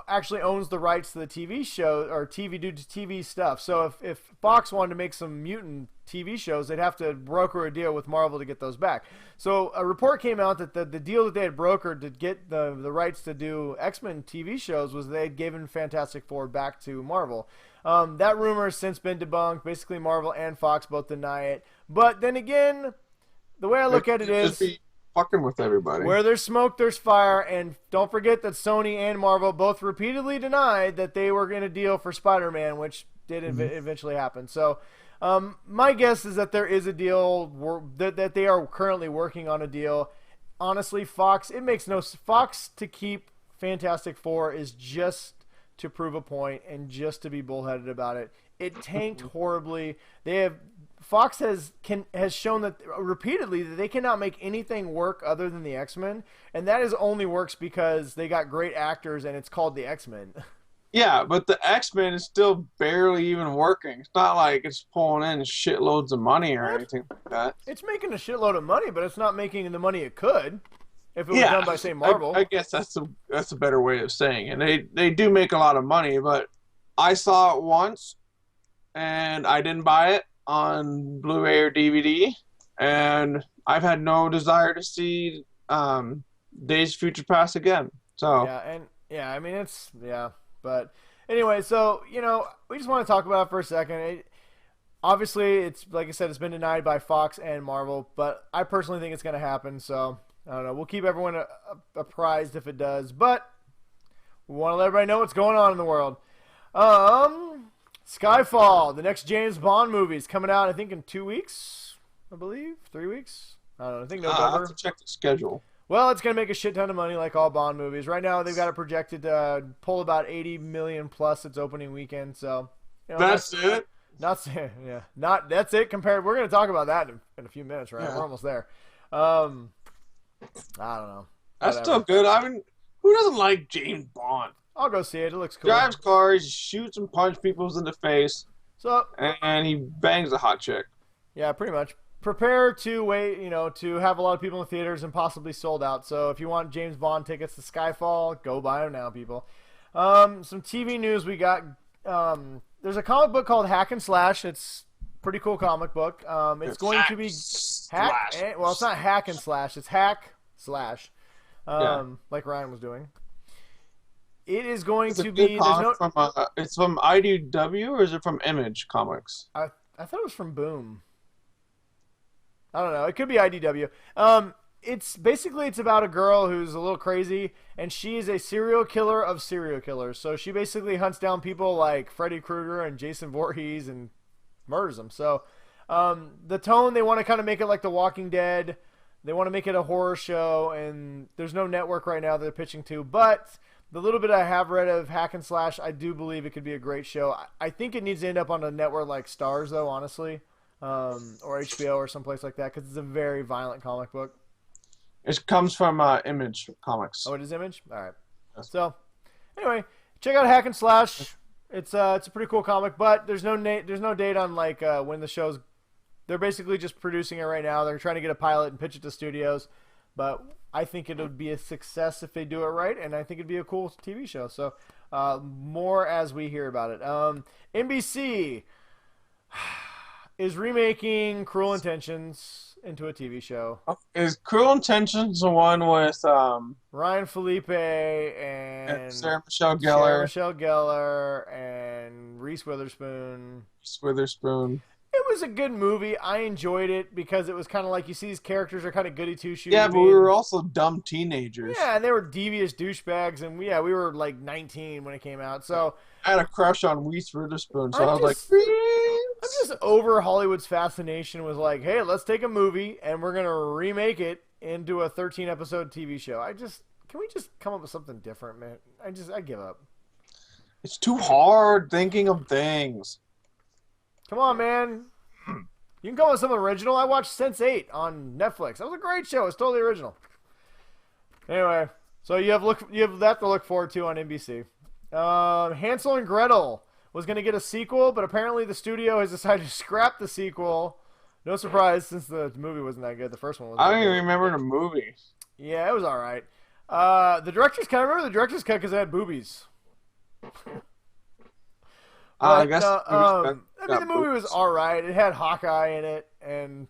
[SPEAKER 2] actually owns the rights to the TV show or TV stuff. So if Fox wanted to make some mutant TV shows, they'd have to broker a deal with Marvel to get those back. So a report came out that the deal that they had brokered to get the rights to do X-Men TV shows was they had given Fantastic Four back to Marvel. That rumor has since been debunked. Basically, Marvel and Fox both deny it. But then again, the way I look at it is,
[SPEAKER 1] just be fucking with everybody.
[SPEAKER 2] Where there's smoke, there's fire. And don't forget that Sony and Marvel both repeatedly denied that they were going to deal for Spider-Man, which did eventually happen. So my guess is that there is a deal, that they are currently working on a deal. Honestly, Fox to keep Fantastic Four is just to prove a point and just to be bullheaded about it. It tanked horribly. Fox has shown that repeatedly that they cannot make anything work other than the X-Men, and that only works because they got great actors and it's called the X-Men.
[SPEAKER 1] Yeah, but the X-Men is still barely even working. It's not like it's pulling in shitloads of money or anything like that.
[SPEAKER 2] It's making a shitload of money, but it's not making the money it could if it was done by, say, Marvel.
[SPEAKER 1] I guess that's a better way of saying it. They do make a lot of money, but I saw it once, and I didn't buy it on Blu-ray or DVD, and I've had no desire to see Days of Future Past again. So
[SPEAKER 2] but anyway, so we just want to talk about it for a second. Obviously, it's like I said, it's been denied by Fox and Marvel, but I personally think it's going to happen. So I don't know. We'll keep everyone apprised if it does, but we want to let everybody know what's going on in the world. Skyfall, the next James Bond movie, is coming out, I think, in 2 weeks, I believe, 3 weeks. I don't know. I think November.
[SPEAKER 1] I'll have to check the schedule.
[SPEAKER 2] Well, it's going to make a shit ton of money like all Bond movies. Right now, they've got it projected to pull about $80 million plus its opening weekend. So
[SPEAKER 1] that's it.
[SPEAKER 2] That's it compared. We're going to talk about that in a few minutes, right? Yeah. We're almost there. I don't know.
[SPEAKER 1] That's still good. I mean, who doesn't like James Bond?
[SPEAKER 2] I'll go see it. It looks cool.
[SPEAKER 1] Drives cars, shoots and punches people in the face.
[SPEAKER 2] So
[SPEAKER 1] and he bangs a hot chick.
[SPEAKER 2] Yeah, pretty much. Prepare to wait, to have a lot of people in the theaters and possibly sold out. So if you want James Bond tickets to Skyfall, go buy them now, people. Some TV news we got. There's a comic book called Hack and Slash. It's a pretty cool comic book. It's going to be hack. Well, it's not Hack and Slash. It's Hack Slash, like Ryan was doing. It is going to be.
[SPEAKER 1] It's from IDW or is it from Image Comics?
[SPEAKER 2] I thought it was from Boom. I don't know. It could be IDW. It's about a girl who's a little crazy, and she is a serial killer of serial killers. So she basically hunts down people like Freddy Krueger and Jason Voorhees and murders them. So the tone, they want to kind of make it like The Walking Dead. They want to make it a horror show, and there's no network right now they're pitching to. But the little bit I have read of Hack and Slash, I do believe it could be a great show. I think it needs to end up on a network like Starz, though, honestly, or HBO or someplace like that, because it's a very violent comic book.
[SPEAKER 1] It comes from Image Comics.
[SPEAKER 2] Oh, it is Image? All right.
[SPEAKER 1] Yes.
[SPEAKER 2] So, anyway, check out Hack and Slash. It's a pretty cool comic, but there's no date on like when the show's. They're basically just producing it right now. They're trying to get a pilot and pitch it to studios, but I think it'll be a success if they do it right, and I think it'd be a cool TV show. So, more as we hear about it. NBC is remaking Cruel Intentions into a TV show.
[SPEAKER 1] Is Cruel Intentions the one with
[SPEAKER 2] Ryan Felipe and
[SPEAKER 1] Sarah Michelle
[SPEAKER 2] Gellar and Reese Witherspoon? It was a good movie. I enjoyed it because it was kind of like you see these characters are kind of goody two shoes.
[SPEAKER 1] Yeah, but we were also dumb teenagers.
[SPEAKER 2] Yeah, and they were devious douchebags, and we were like 19 when it came out. So
[SPEAKER 1] I had a crush on Reese Witherspoon, so I was like,
[SPEAKER 2] I'm just over Hollywood's fascination with like, hey, let's take a movie and we're gonna remake it into a 13-episode TV show. Can we just come up with something different, man? I give up.
[SPEAKER 1] It's too hard thinking of things.
[SPEAKER 2] Come on, man. You can come up with something original. I watched Sense8 on Netflix. That was a great show. It's totally original. Anyway, so you have that to look forward to on NBC. Hansel and Gretel was going to get a sequel, but apparently the studio has decided to scrap the sequel. No surprise, since the movie wasn't that good. The first one was.
[SPEAKER 1] I don't even remember the movie.
[SPEAKER 2] Yeah, it was all right. The director's cut. I remember the director's cut because it had boobies.
[SPEAKER 1] I guess.
[SPEAKER 2] The movie was all right. It had Hawkeye in it, and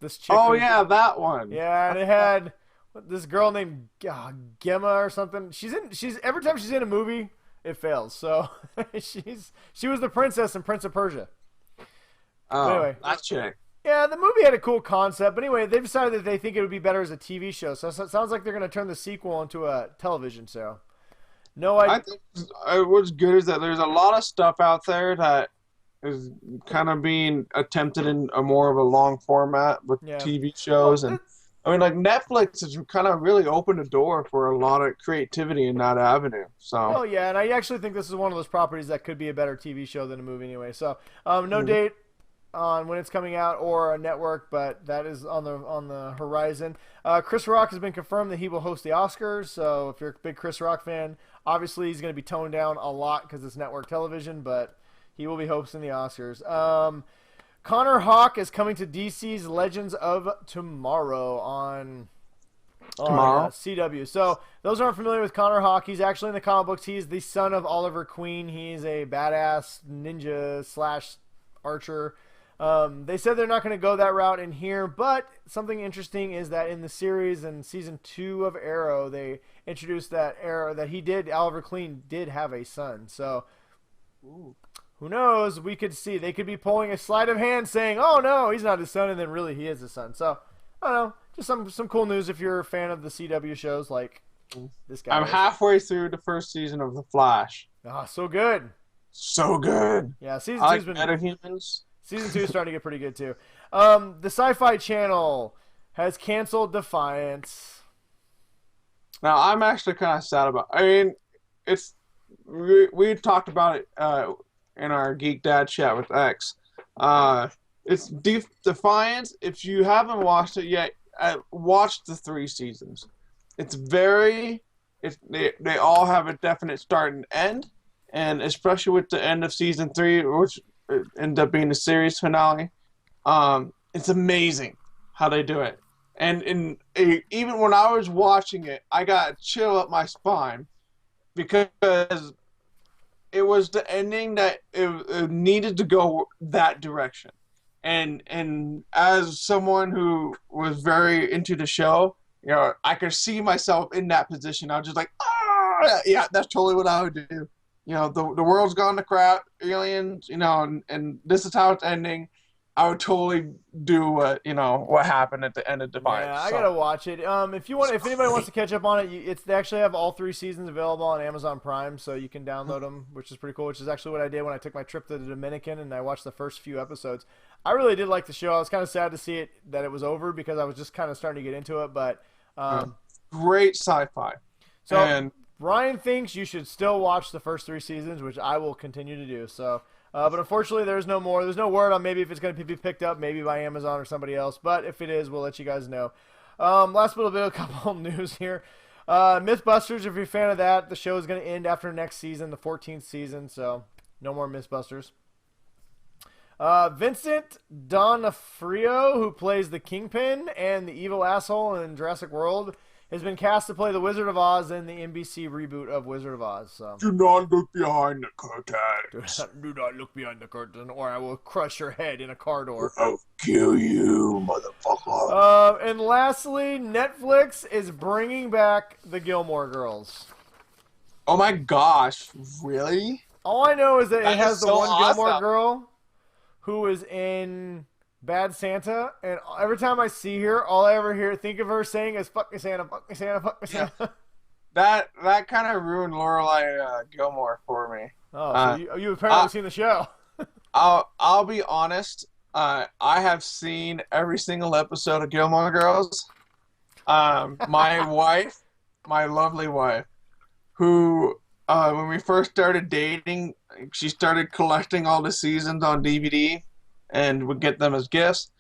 [SPEAKER 2] this chick.
[SPEAKER 1] Oh yeah, that one.
[SPEAKER 2] Yeah, and it had this girl named Gemma or something. She's every time she's in a movie, it fails. So she was the princess in Prince of Persia.
[SPEAKER 1] Oh,
[SPEAKER 2] anyway,
[SPEAKER 1] that chick.
[SPEAKER 2] Yeah, the movie had a cool concept, but anyway, they've decided that they think it would be better as a TV show. So it sounds like they're going to turn the sequel into a television show. I
[SPEAKER 1] think what's good is that there's a lot of stuff out there that is kind of being attempted in a more of a long format with TV shows. And I mean, like Netflix has kind of really opened a door for a lot of creativity in that avenue. So.
[SPEAKER 2] Oh, yeah, and I actually think this is one of those properties that could be a better TV show than a movie anyway. So no date on when it's coming out or a network, but that is on the horizon. Chris Rock has been confirmed that he will host the Oscars. So if you're a big Chris Rock fan, obviously he's going to be toned down a lot because it's network television, but he will be hosting the Oscars. Connor Hawke is coming to DC's Legends of Tomorrow on CW. So those who aren't familiar with Connor Hawke, he's actually in the comic books. He's the son of Oliver Queen. He's a badass ninja / archer. They said they're not going to go that route in here, but something interesting is that in the series in season 2 of Arrow, they introduced that Oliver Queen did have a son. So who knows? We could see. They could be pulling a sleight of hand saying, oh no, he's not his son, and then really he is his son. So I don't know. Just some cool news if you're a fan of the CW shows like this guy.
[SPEAKER 1] I'm halfway through the first season of The Flash.
[SPEAKER 2] Ah, so good.
[SPEAKER 1] So good.
[SPEAKER 2] Yeah, season 2's been
[SPEAKER 1] Metahumans.
[SPEAKER 2] Season 2 is starting to get pretty good, too. The Sci-Fi Channel has canceled Defiance.
[SPEAKER 1] Now, I'm actually kind of sad about it. I mean, we talked about it in our Geek Dad chat with X. It's Defiance. If you haven't watched it yet, watch the 3 seasons. They all have a definite start and end, and especially with the end of season 3, which end up being the series finale. It's amazing how they do it. And even when I was watching it, I got a chill up my spine because it was the ending that it needed to go that direction. And as someone who was very into the show, I could see myself in that position. I was just like, ah, yeah, that's totally what I would do. The world's gone to crap, aliens, and this is how it's ending. I would totally do what happened at the end of Defiance.
[SPEAKER 2] Yeah, I
[SPEAKER 1] So,
[SPEAKER 2] gotta watch it. If anybody wants to catch up on it, they actually have all 3 seasons available on Amazon Prime, so you can download them, which is pretty cool. Which is actually what I did when I took my trip to the Dominican and I watched the first few episodes. I really did like the show. I was kind of sad to see that it was over because I was just kind of starting to get into it. But
[SPEAKER 1] great sci-fi.
[SPEAKER 2] so
[SPEAKER 1] And
[SPEAKER 2] Ryan thinks you should still watch the first 3 seasons, which I will continue to do. So. But unfortunately, there's no more. There's no word on maybe if it's going to be picked up, maybe by Amazon or somebody else. But if it is, we'll let you guys know. Last little bit, a couple news here. Mythbusters, if you're a fan of that, the show is going to end after next season, the 14th season. So no more Mythbusters. Vincent D'Onofrio, who plays the Kingpin and the evil asshole in Jurassic World, has been cast to play the Wizard of Oz in the NBC reboot of Wizard of Oz. So.
[SPEAKER 1] do not look behind the curtain.
[SPEAKER 2] Do not look behind the curtain, or I will crush your head in a car door.
[SPEAKER 1] I'll kill you, motherfucker.
[SPEAKER 2] And lastly, Netflix is bringing back the Gilmore Girls.
[SPEAKER 1] Oh my gosh, really?
[SPEAKER 2] All I know is that
[SPEAKER 1] That
[SPEAKER 2] it has
[SPEAKER 1] is
[SPEAKER 2] the
[SPEAKER 1] so
[SPEAKER 2] one Gilmore
[SPEAKER 1] awesome.
[SPEAKER 2] girl who is in Bad Santa, and every time I see her, all I ever think of her saying is "fuck me Santa, fuck me Santa, fuck me Santa."
[SPEAKER 1] That kind of ruined Lorelai Gilmore for me.
[SPEAKER 2] Oh, so you apparently seen the show.
[SPEAKER 1] I'll be honest. I have seen every single episode of Gilmore Girls. My wife, my lovely wife, who when we first started dating, she started collecting all the seasons on DVD and would get them as gifts,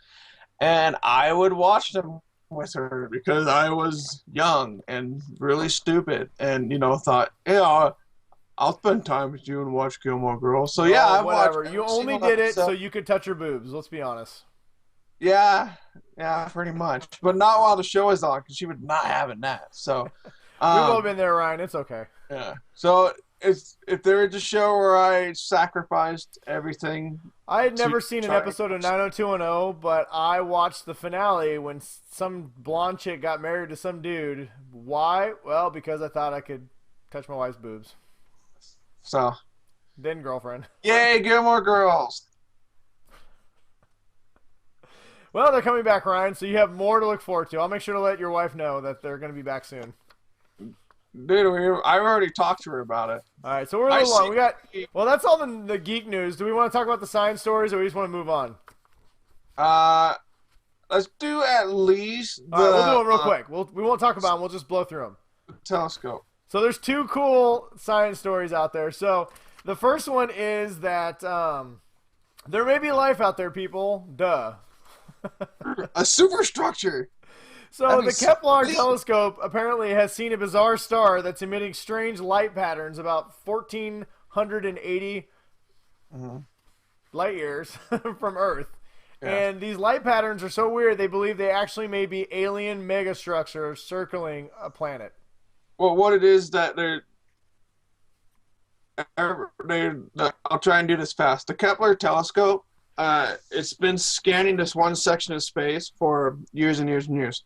[SPEAKER 1] and I would watch them with her because I was young and really stupid, and thought, I'll spend time with you and watch Gilmore Girls. So yeah, I
[SPEAKER 2] whatever.
[SPEAKER 1] watched.
[SPEAKER 2] You only did it so you could touch her boobs. Let's be honest.
[SPEAKER 1] Yeah, pretty much, but not while the show is on because she would not having that. So
[SPEAKER 2] We've all been there, Ryan. It's okay.
[SPEAKER 1] yeah. So if there is a show where I sacrificed everything.
[SPEAKER 2] I had never seen an episode of 90210, but I watched the finale when some blonde chick got married to some dude. Why? Well, because I thought I could touch my wife's boobs.
[SPEAKER 1] So.
[SPEAKER 2] Then girlfriend.
[SPEAKER 1] Yay, Gilmore Girls.
[SPEAKER 2] Well, they're coming back, Ryan, so you have more to look forward to. I'll make sure to let your wife know that they're going to be back soon.
[SPEAKER 1] Dude, I've already talked to her about it.
[SPEAKER 2] All right, so we're a little long. Well, that's all the geek news. Do we want to talk about the science stories, or we just want to move on?
[SPEAKER 1] Let's do at least
[SPEAKER 2] All right, we'll do them real quick. We won't talk about them. We'll just blow through them.
[SPEAKER 1] Telescope.
[SPEAKER 2] So there's 2 cool science stories out there. So the first one is that there may be life out there, people. Duh.
[SPEAKER 1] A superstructure.
[SPEAKER 2] So the Kepler telescope apparently has seen a bizarre star that's emitting strange light patterns about 1,480 light years from Earth. Yeah. And these light patterns are so weird, they believe they actually may be alien megastructures circling a planet.
[SPEAKER 1] Well, what it is that I'll try and do this fast. The Kepler telescope, it's been scanning this one section of space for years and years and years.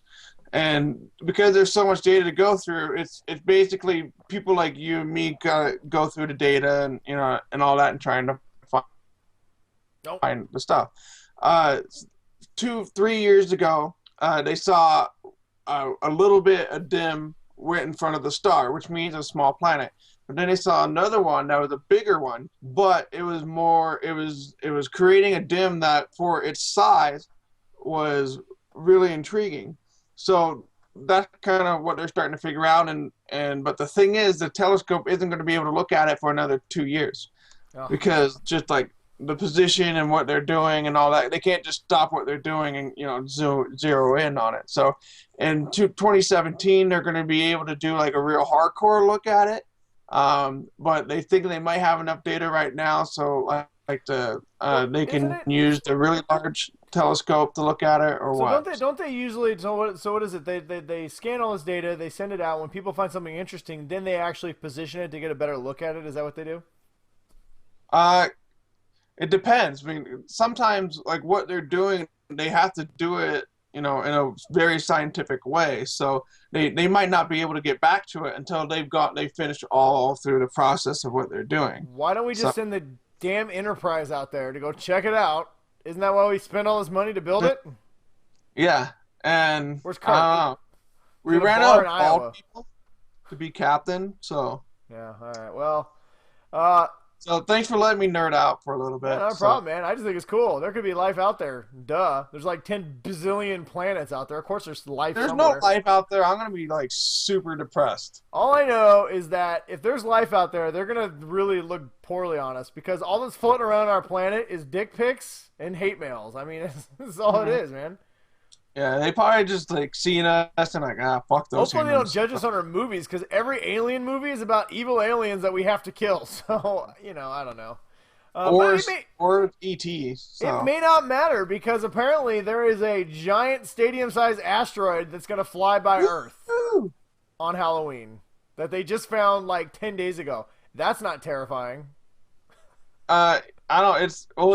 [SPEAKER 1] And because there's so much data to go through, it's basically people like you and me gotta go through the data and all that and trying to find the stuff. 2-3 years ago, they saw a little bit of dim went in front of the star, which means a small planet. But then they saw another one that was a bigger one, but it was creating a dim that for its size was really intriguing. So that's kind of what they're starting to figure out. But the thing is, the telescope isn't going to be able to look at it for another 2 years because just like the position and what they're doing and all that, they can't just stop what they're doing and zero in on it. So in 2017, they're going to be able to do like a real hardcore look at it. But they think they might have enough data right now, so they can use the really large telescope to look at it, or
[SPEAKER 2] so
[SPEAKER 1] what?
[SPEAKER 2] Don't they usually? So what is it? They scan all this data, they send it out. When people find something interesting, then they actually position it to get a better look at it. Is that what they do?
[SPEAKER 1] Uh, it depends. I mean, sometimes like what they're doing, they have to do it, in a very scientific way. So they might not be able to get back to it until they finished all through the process of what they're doing.
[SPEAKER 2] Why don't we
[SPEAKER 1] So
[SPEAKER 2] just send the damn Enterprise out there to go check it out? Isn't that why we spent all this money to build it?
[SPEAKER 1] yeah, and
[SPEAKER 2] Where's
[SPEAKER 1] I
[SPEAKER 2] Kirk?
[SPEAKER 1] don't know. We
[SPEAKER 2] At a
[SPEAKER 1] ran
[SPEAKER 2] bar
[SPEAKER 1] out
[SPEAKER 2] in
[SPEAKER 1] of
[SPEAKER 2] Iowa.
[SPEAKER 1] bald people to be captain, so
[SPEAKER 2] Yeah, all right. Well, uh,
[SPEAKER 1] thanks for letting me nerd out for a little
[SPEAKER 2] yeah,
[SPEAKER 1] bit.
[SPEAKER 2] not a
[SPEAKER 1] So
[SPEAKER 2] problem, man. I just think it's cool. There could be life out there. Duh. There's like 10 bazillion planets out there. Of course, there's life
[SPEAKER 1] there's
[SPEAKER 2] somewhere.
[SPEAKER 1] no life out there. I'm gonna be like super depressed.
[SPEAKER 2] All I know is that if there's life out there, they're gonna really look poorly on us because all that's floating around our planet is dick pics and hate mails. I mean, that's all it is, man.
[SPEAKER 1] Yeah, they probably just like seeing us and like, fuck those
[SPEAKER 2] Hopefully they don't
[SPEAKER 1] humans.
[SPEAKER 2] judge us on our movies because every alien movie is about evil aliens that we have to kill. So, I don't know.
[SPEAKER 1] or
[SPEAKER 2] But
[SPEAKER 1] or ET. So
[SPEAKER 2] it may not matter because apparently there is a giant stadium-sized asteroid that's going to fly by Earth
[SPEAKER 1] Woo!
[SPEAKER 2] on Halloween that they just found like 10 days ago. That's not terrifying.
[SPEAKER 1] I don't.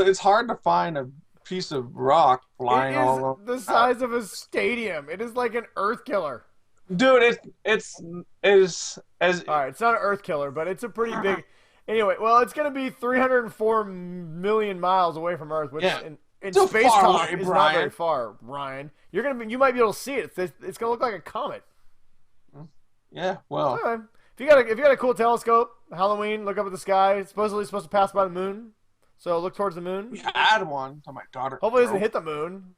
[SPEAKER 1] It's hard to find a piece of rock flying
[SPEAKER 2] It
[SPEAKER 1] all
[SPEAKER 2] is
[SPEAKER 1] over.
[SPEAKER 2] the size of a stadium. It is like an Earth killer.
[SPEAKER 1] Dude, it's as
[SPEAKER 2] All right, it's not an Earth killer, but it's a pretty big. Anyway, well, it's going to be 304 million miles away from Earth, which
[SPEAKER 1] Yeah.
[SPEAKER 2] in
[SPEAKER 1] Still
[SPEAKER 2] space
[SPEAKER 1] far
[SPEAKER 2] talk
[SPEAKER 1] away,
[SPEAKER 2] is not very
[SPEAKER 1] Brian.
[SPEAKER 2] far, Ryan. You might be able to see it. It's going to look like a comet.
[SPEAKER 1] yeah. Well,
[SPEAKER 2] All right. If you got a cool telescope, Halloween, look up at the sky. It's supposedly supposed to pass by the moon, so look towards the moon.
[SPEAKER 1] we had one. To my daughter.
[SPEAKER 2] Hopefully, it doesn't hit the moon.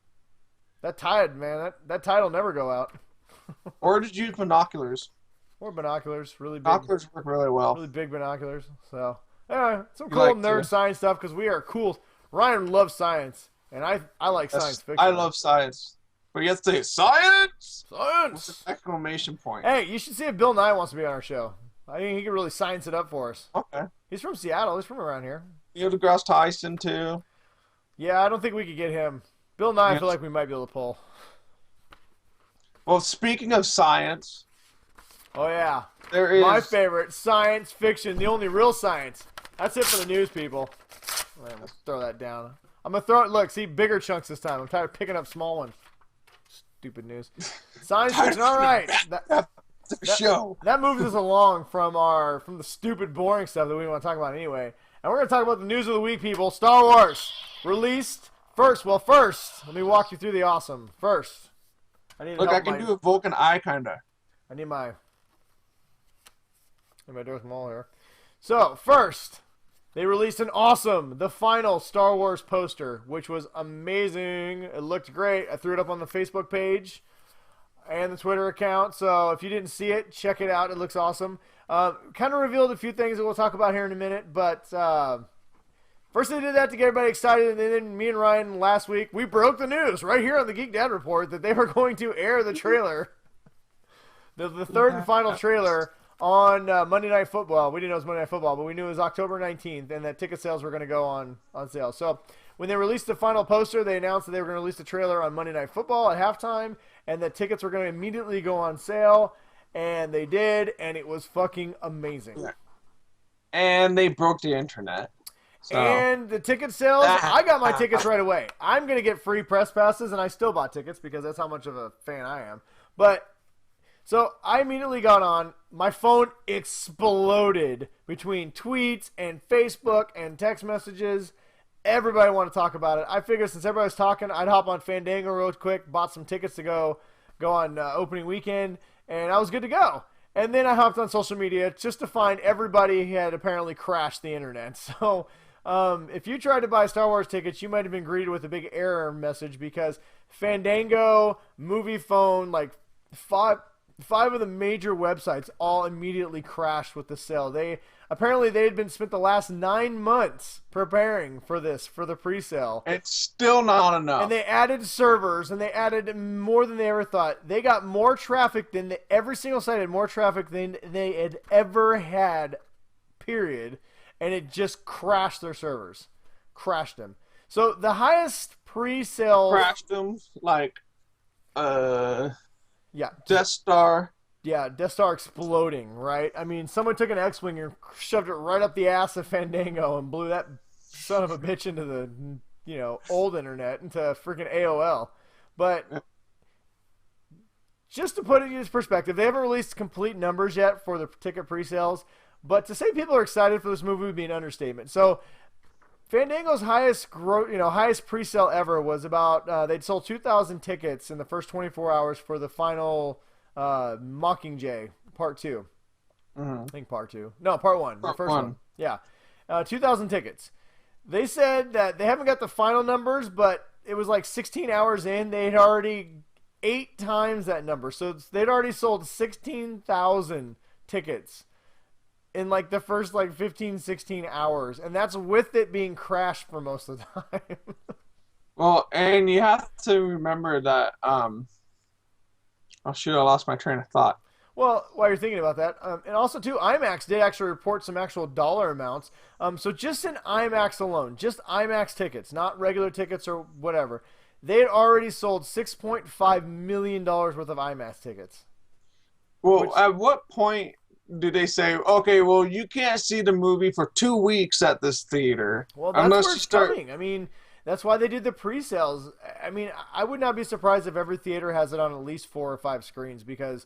[SPEAKER 2] That tide, man, that tide will never go out.
[SPEAKER 1] Or just use binoculars.
[SPEAKER 2] Or binoculars, really big.
[SPEAKER 1] Binoculars work really well.
[SPEAKER 2] Really big binoculars. So, yeah, some
[SPEAKER 1] You
[SPEAKER 2] cool
[SPEAKER 1] like
[SPEAKER 2] nerd
[SPEAKER 1] to-
[SPEAKER 2] science stuff because we are cool. Ryan loves science, and I like science fiction.
[SPEAKER 1] I love science, but you have to say science.
[SPEAKER 2] science.
[SPEAKER 1] With an exclamation point.
[SPEAKER 2] Hey, you should see if Bill Nye wants to be on our show. I think he could really science it up for us.
[SPEAKER 1] Okay.
[SPEAKER 2] He's from Seattle. He's from around here.
[SPEAKER 1] Neil deGrasse Tyson too.
[SPEAKER 2] Yeah, I don't think we could get him. Bill Nye, I
[SPEAKER 1] Yes.
[SPEAKER 2] feel like we might be able to pull.
[SPEAKER 1] Well, speaking of science,
[SPEAKER 2] Oh yeah,
[SPEAKER 1] there is
[SPEAKER 2] my favorite science fiction, the only real science. That's it for the news, people. I'm gonna throw that down. I'm gonna throw it. Look, see, bigger chunks this time. I'm tired of picking up small ones. Stupid news. Science fiction. All right.
[SPEAKER 1] the show.
[SPEAKER 2] That moves us along from the stupid, boring stuff that we want to talk about anyway. And we're going to talk about the news of the week, people. Star Wars released first. Well, first, let me walk you through the awesome. First, I need to
[SPEAKER 1] Look,
[SPEAKER 2] help
[SPEAKER 1] I can
[SPEAKER 2] my,
[SPEAKER 1] do a Vulcan eye kinda.
[SPEAKER 2] I need my Darth Maul here. So first, they released an awesome, the final Star Wars poster, which was amazing. It looked great. I threw it up on the Facebook page and the Twitter account. So if you didn't see it, check it out. It looks awesome. Kind of revealed a few things that we'll talk about here in a minute. But first they did that to get everybody excited. And then me and Ryan last week, we broke the news right here on the Geek Dad Report that they were going to air the trailer, the third and final trailer on Monday Night Football. We didn't know it was Monday Night Football, but we knew it was October 19th and that ticket sales were going to go on sale. So when they released the final poster, they announced that they were going to release the trailer on Monday Night Football at halftime and that tickets were going to immediately go on sale. And they did, and it was fucking amazing.
[SPEAKER 1] Yeah. And they broke the internet. So.
[SPEAKER 2] And the ticket sales, I got my tickets right away. I'm going to get free press passes, and I still bought tickets because that's how much of a fan I am. But, so I immediately got on. My phone exploded between tweets and Facebook and text messages. Everybody wanted to talk about it. I figured since everybody was talking, I'd hop on Fandango real quick, bought some tickets to go on opening weekend, and I was good to go. And then I hopped on social media just to find everybody had apparently crashed the internet. So if you tried to buy Star Wars tickets, you might have been greeted with a big error message because Fandango, Movie Phone, like five of the major websites all immediately crashed with the sale. They had been spent the last 9 months preparing for this, for the pre-sale.
[SPEAKER 1] It's still not enough.
[SPEAKER 2] And they added servers, and they added more than they ever thought. They got more traffic than every single site had more traffic than they had ever had, period. And it just crashed their servers. Crashed them. So the highest pre-sale...
[SPEAKER 1] Crashed them like
[SPEAKER 2] yeah.
[SPEAKER 1] Death Star
[SPEAKER 2] Yeah, Death Star exploding, right? I mean, someone took an X-Wing and shoved it right up the ass of Fandango and blew that son of a bitch into the, old internet, into freaking AOL. But just to put it in perspective, they haven't released complete numbers yet for the ticket pre-sales, but to say people are excited for this movie would be an understatement. So Fandango's highest pre-sale ever was about they'd sold 2,000 tickets in the first 24 hours for the final Mockingjay Part 2.
[SPEAKER 1] Mm-hmm.
[SPEAKER 2] I think Part 2. No, Part 1. The first one. Yeah. 2,000 tickets. They said that they haven't got the final numbers, but it was like 16 hours in. They had already 8 times that number. So they'd already sold 16,000 tickets in like the first 15, 16 hours. And that's with it being crashed for most of the time.
[SPEAKER 1] Well, and you have to remember that, oh shoot, I lost my train of thought.
[SPEAKER 2] Well, while you're thinking about that, and also too, IMAX did actually report some actual dollar amounts. So just in IMAX alone, just IMAX tickets, not regular tickets or whatever, they had already sold $6.5 million worth of IMAX tickets.
[SPEAKER 1] Well, at what point do they say, okay, well, you can't see the movie for 2 weeks at this theater?
[SPEAKER 2] Well, that's where it's coming. I mean, that's why they did the pre-sales. I mean, I would not be surprised if every theater has it on at least 4 or 5 screens because...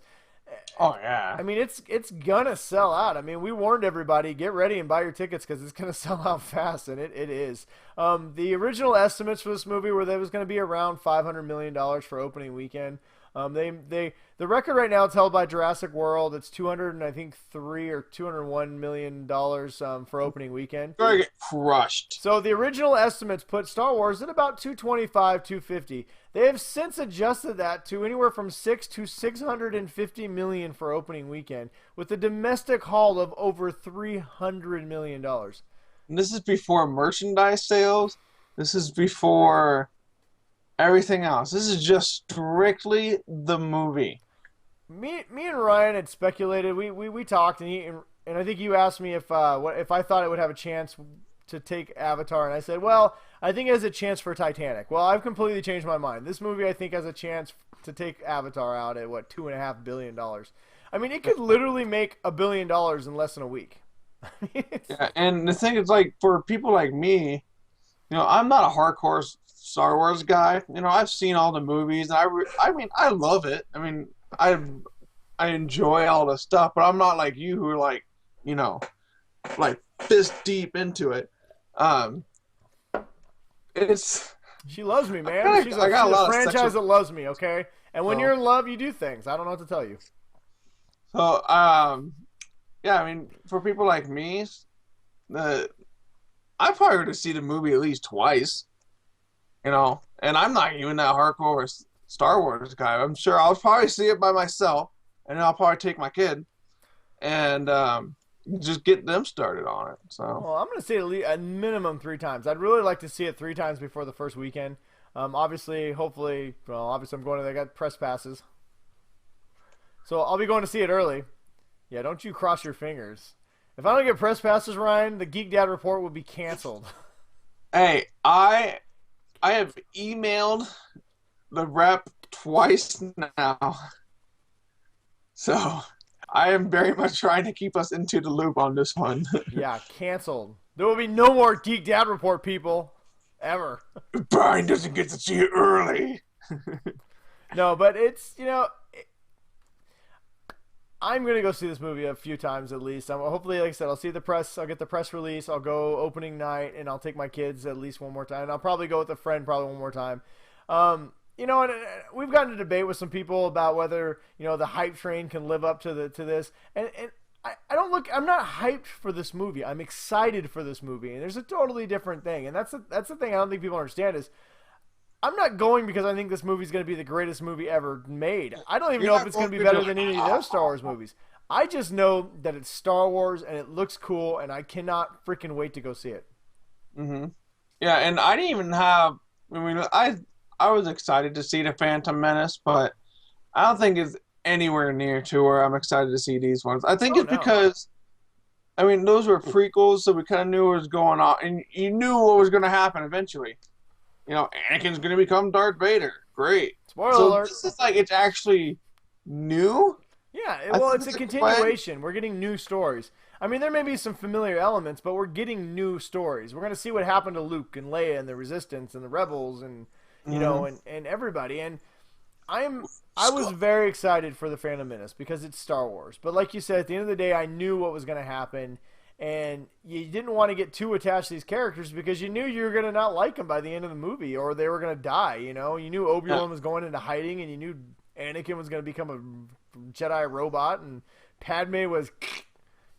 [SPEAKER 1] Oh, yeah.
[SPEAKER 2] I mean, it's gonna sell out. I mean, we warned everybody, get ready and buy your tickets because it's gonna sell out fast, and it is. The original estimates for this movie were that it was gonna be around $500 million for opening weekend. The record right now is held by Jurassic World. It's $203 or $201 million for opening weekend.
[SPEAKER 1] Gonna get crushed.
[SPEAKER 2] So the original estimates put Star Wars at about 225, 250. They have since adjusted that to anywhere from 6 to 650 million for opening weekend, with a domestic haul of over $300 million.
[SPEAKER 1] And this is before merchandise sales. This is before everything else. This is just strictly the movie.
[SPEAKER 2] Me and Ryan had speculated. We talked, and I think you asked me if I thought it would have a chance to take Avatar, and I said, well, I think it has a chance for Titanic. Well, I've completely changed my mind. This movie, I think, has a chance to take Avatar out at $2.5 billion. I mean, it could literally make $1 billion in less than a week.
[SPEAKER 1] Yeah, and the thing is, for people like me, I'm not a hardcore Star Wars guy. I've seen all the movies. And I mean, I love it. I mean, I enjoy all the stuff, but I'm not like you who are fist deep into it.
[SPEAKER 2] She loves me, man. She's a franchise that loves me, okay? And when you're in love, you do things. I don't know what to tell you.
[SPEAKER 1] So, yeah, I mean, for people like me, I probably would to see the movie at least twice, and I'm not even that hardcore Star Wars guy. I'm sure I'll probably see it by myself, and then I'll probably take my kid, and just get them started on it. So,
[SPEAKER 2] well, I'm going to see it at least a minimum 3 times. I'd really like to see it 3 times before the first weekend. Obviously, I'm going to. They got press passes, so I'll be going to see it early. Yeah, don't you cross your fingers. If I don't get press passes, Ryan, the Geek Dad Report will be canceled.
[SPEAKER 1] Hey, I have emailed the rep twice now, so I am very much trying to keep us into the loop on this one.
[SPEAKER 2] Yeah, canceled. There will be no more Geek Dad Report, people, ever.
[SPEAKER 1] Brian doesn't get to see it early.
[SPEAKER 2] No, but it's, I'm going to go see this movie a few times at least. Hopefully, like I said, I'll see the press. I'll get the press release. I'll go opening night, and I'll take my kids at least one more time. And I'll probably go with a friend one more time. And we've gotten to debate with some people about whether, the hype train can live up to this. And I'm not hyped for this movie. I'm excited for this movie. And there's a totally different thing. And that's the thing I don't think people understand is I'm not going because I think this movie is going to be the greatest movie ever made. I don't even know if it's going to be better than any of those Star Wars movies. I just know that it's Star Wars and it looks cool, and I cannot freaking wait to go see it.
[SPEAKER 1] Mm-hmm. Yeah, and I didn't even have. I mean, I was excited to see the Phantom Menace, but I don't think it's anywhere near to where I'm excited to see these ones. I think because, I mean, those were prequels, so we kind of knew what was going on, and you knew what was going to happen eventually. Anakin's going to become Darth Vader. Great.
[SPEAKER 2] Spoiler alert.
[SPEAKER 1] This is it's actually new,
[SPEAKER 2] Yeah,
[SPEAKER 1] I
[SPEAKER 2] well,
[SPEAKER 1] think
[SPEAKER 2] it's a
[SPEAKER 1] it's a
[SPEAKER 2] continuation. We're getting new stories. I mean, there may be some familiar elements, but we're getting new stories. We're going to see what happened to Luke and Leia and the Resistance and the Rebels and and everybody. And I was very excited for the Phantom Menace because it's Star Wars. But like you said, at the end of the day, I knew what was going to happen, and you didn't want to get too attached to these characters because you knew you were going to not like them by the end of the movie, or they were going to die. You knew Obi-Wan was going into hiding, and you knew Anakin was going to become a Jedi robot, and Padme was,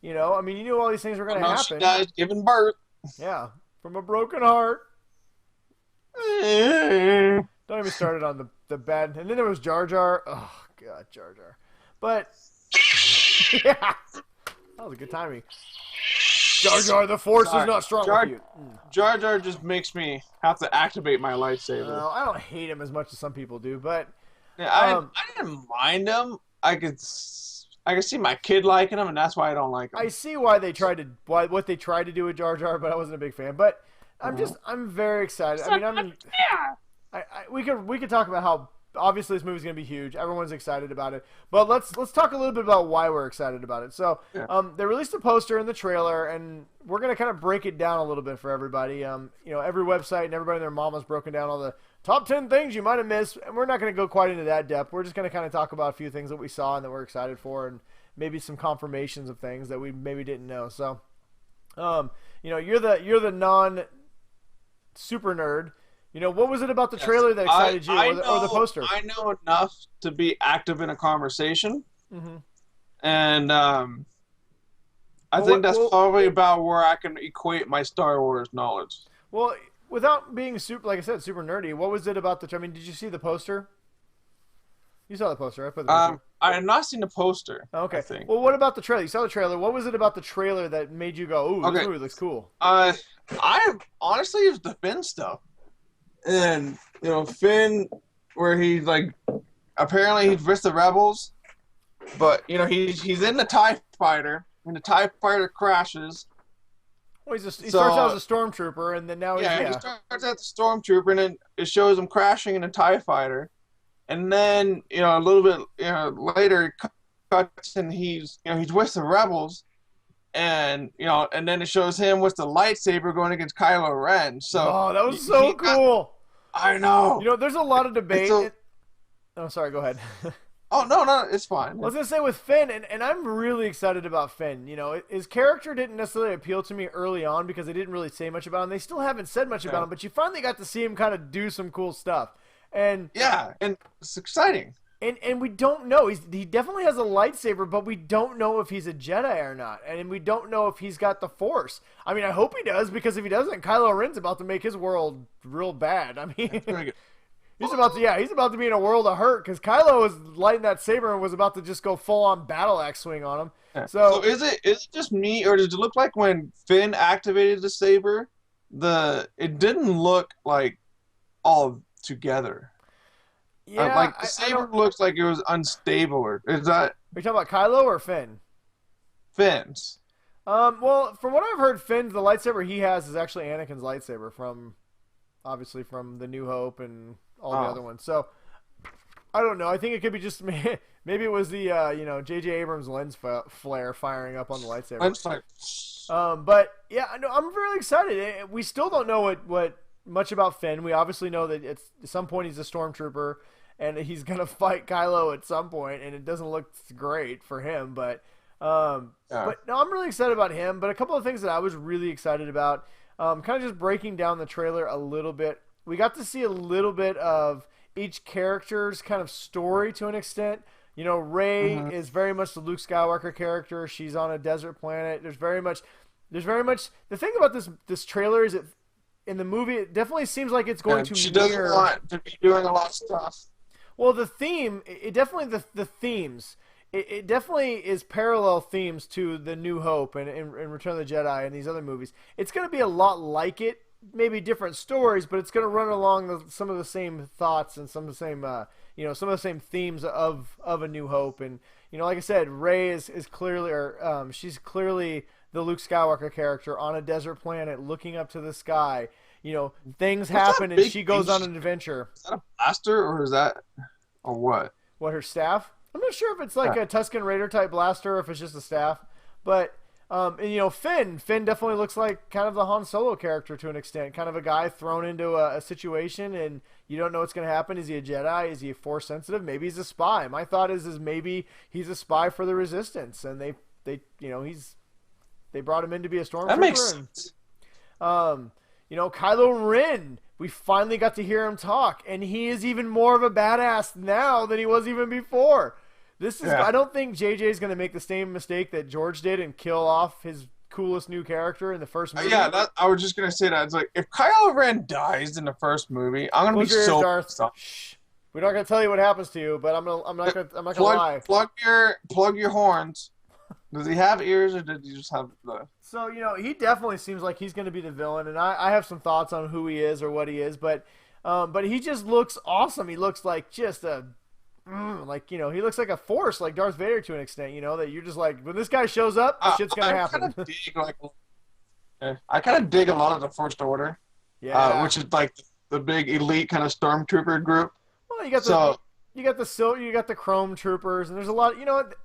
[SPEAKER 2] I mean, you knew all these things were going to happen.
[SPEAKER 1] She died giving birth.
[SPEAKER 2] Yeah, from a broken heart. Don't even start it on the bad. And then there was Jar Jar. Oh, God, Jar Jar. But, yeah, that was a good timing. Jar Jar, the Force is not strong with you.
[SPEAKER 1] Jar Jar just makes me have to activate my lightsaber.
[SPEAKER 2] Well, I don't hate him as much as some people do, but...
[SPEAKER 1] Yeah, I didn't mind him. I could see my kid liking him, and that's why I don't like him.
[SPEAKER 2] I see why what they tried to do with Jar Jar, but I wasn't a big fan. But I'm very excited. I mean, we could talk about how obviously this movie's going to be huge. Everyone's excited about it. But let's talk a little bit about why we're excited about it. So, they released a poster in the trailer, and we're going to kind of break it down a little bit for everybody. Every website and everybody and their mom has broken down all the top 10 things you might have missed, and we're not going to go quite into that depth. We're just going to kind of talk about a few things that we saw and that we're excited for, and maybe some confirmations of things that we maybe didn't know. So, you're the non-super nerd. What was it about the trailer that excited you, or the poster?
[SPEAKER 1] I know enough to be active in a conversation, and I think that's probably about where I can equate my Star Wars knowledge.
[SPEAKER 2] Well, without being super, like I said, super nerdy, what was it about I mean, did you see the poster? You saw the poster, right?
[SPEAKER 1] I have not seen the poster.
[SPEAKER 2] Okay.
[SPEAKER 1] I think.
[SPEAKER 2] Well, what about the trailer? You saw the trailer. What was it about the trailer that made you go, "Ooh, this movie looks cool"?
[SPEAKER 1] Honestly, it was the Finn stuff, and Finn, where he apparently he's with the rebels, but he's in the TIE fighter, and the TIE fighter crashes.
[SPEAKER 2] Well, he starts out as a stormtrooper, and then now
[SPEAKER 1] he starts as a stormtrooper, and then it shows him crashing in a TIE fighter, and then a little bit later it cuts and he's with the rebels, and and then it shows him with the lightsaber going against Kylo Ren. So
[SPEAKER 2] that was so cool.
[SPEAKER 1] I know.
[SPEAKER 2] There's a lot of debate. Oh, sorry. Go ahead.
[SPEAKER 1] Oh, no, it's fine.
[SPEAKER 2] I was going to say with Finn, and I'm really excited about Finn. His character didn't necessarily appeal to me early on because they didn't really say much about him. They still haven't said much about him, but you finally got to see him kind of do some cool stuff. And
[SPEAKER 1] and it's exciting.
[SPEAKER 2] And we don't know. He definitely has a lightsaber, but we don't know if he's a Jedi or not. And we don't know if he's got the Force. I mean, I hope he does, because if he doesn't, Kylo Ren's about to make his world real bad. I mean... He's about to be in a world of hurt, because Kylo was lighting that saber and was about to just go full on battle axe swing on him.
[SPEAKER 1] Yeah. So is it just me, or did it look like when Finn activated the saber, it didn't look like all together?
[SPEAKER 2] Yeah,
[SPEAKER 1] the saber looks like it was unstable. Or is that?
[SPEAKER 2] Are you talking about Kylo or Finn?
[SPEAKER 1] Finn's.
[SPEAKER 2] Well, from what I've heard, Finn's the lightsaber he has is actually Anakin's lightsaber obviously from the New Hope and all the other ones. So I don't know. I think it could be just maybe it was the J.J. Abrams lens flare firing up on the lightsaber. But yeah, I'm really excited. We still don't know what much about Finn. We obviously know that at some point he's a stormtrooper and he's gonna fight Kylo at some point, and it doesn't look great for him. But no, I'm really excited about him. But a couple of things that I was really excited about. Kind of just breaking down the trailer a little bit. We got to see a little bit of each character's kind of story to an extent. Rey is very much the Luke Skywalker character. She's on a desert planet. There's very much the thing about this trailer is that in the movie it definitely seems like it's going to
[SPEAKER 1] she doesn't want to be doing a lot of stuff.
[SPEAKER 2] Well, the theme, it definitely the themes. It definitely is parallel themes to The New Hope and Return of the Jedi and these other movies. It's going to be a lot like it, maybe different stories, but it's going to run along some of the same thoughts and some of the same, some of the same themes of A New Hope. And like I said, Rey is clearly, she's clearly the Luke Skywalker character on a desert planet, looking up to the sky. Things happen and she goes on an adventure.
[SPEAKER 1] Is that a blaster or is that a what?
[SPEAKER 2] What, her staff? I'm not sure if it's like a Tusken Raider type blaster or if it's just a staff, but and Finn definitely looks like kind of the Han Solo character to an extent, kind of a guy thrown into a situation and you don't know what's going to happen. Is he a Jedi? Is he Force sensitive? Maybe he's a spy. My thought is maybe he's a spy for the Resistance, and they brought him in to be a stormtrooper.
[SPEAKER 1] That makes sense.
[SPEAKER 2] Kylo Ren, we finally got to hear him talk, and he is even more of a badass now than he was even before. I don't think JJ is going to make the same mistake that George did and kill off his coolest new character in the first movie.
[SPEAKER 1] I was just going to say that. It's like, if Kylo Ren dies in the first movie, I'm going to be so pissed off.
[SPEAKER 2] Shh. We're not going to tell you what happens to you, but I'm not going to lie.
[SPEAKER 1] Plug your horns. Does he have ears, or did he just have the...
[SPEAKER 2] So, he definitely seems like he's going to be the villain, and I have some thoughts on who he is or what he is, but he just looks awesome. He looks like just he looks like a force, like Darth Vader to an extent, that you're just like, when this guy shows up, shit's going to happen.
[SPEAKER 1] I kind of dig a lot of the First Order, which is like the big elite kind of stormtrooper group.
[SPEAKER 2] Well, you got the Chrome Troopers, and there's a lot.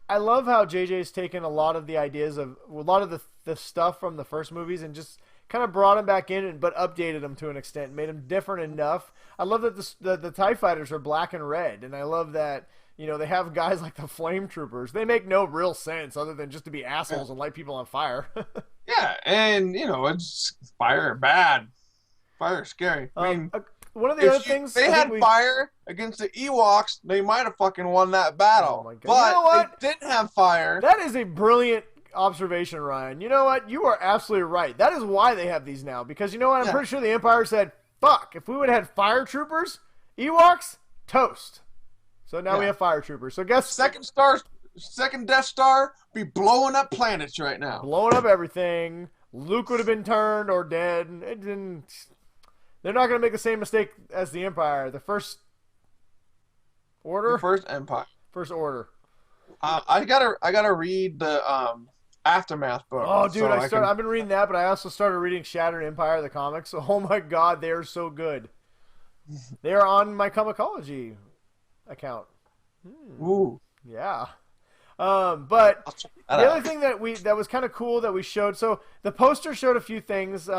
[SPEAKER 2] I love how JJ's taken a lot of the ideas of a lot of the stuff from the first movies and just kind of brought them back in, but updated them to an extent, made them different enough. I love that the TIE fighters are black and red, and I love that they have guys like the Flame Troopers. They make no real sense other than just to be assholes and light people on fire.
[SPEAKER 1] Yeah, and it's fire bad. Fire scary. I mean,
[SPEAKER 2] one of the other things
[SPEAKER 1] they had fire against the Ewoks, they might have fucking won that battle.
[SPEAKER 2] Oh my God.
[SPEAKER 1] But they didn't have fire.
[SPEAKER 2] That is a brilliant observation, Ryan. You know what? You are absolutely right. That is why they have these now. Because you know what? I'm pretty sure the Empire said, fuck, if we would have had fire troopers, Ewoks, toast. So now we have fire troopers. So guess...
[SPEAKER 1] Second Death Star be blowing up planets right now.
[SPEAKER 2] Blowing up everything. Luke would have been turned or dead. They're not going to make the same mistake as the Empire. The First Order?
[SPEAKER 1] The First Empire.
[SPEAKER 2] First Order.
[SPEAKER 1] I gotta read the Aftermath book.
[SPEAKER 2] Oh, dude, I've been reading that, but I also started reading Shattered Empire, the comics. Oh my God, they are so good. They are on my Comicology account.
[SPEAKER 1] Ooh.
[SPEAKER 2] Yeah. But the other thing that was kind of cool that we showed, so the poster showed a few things.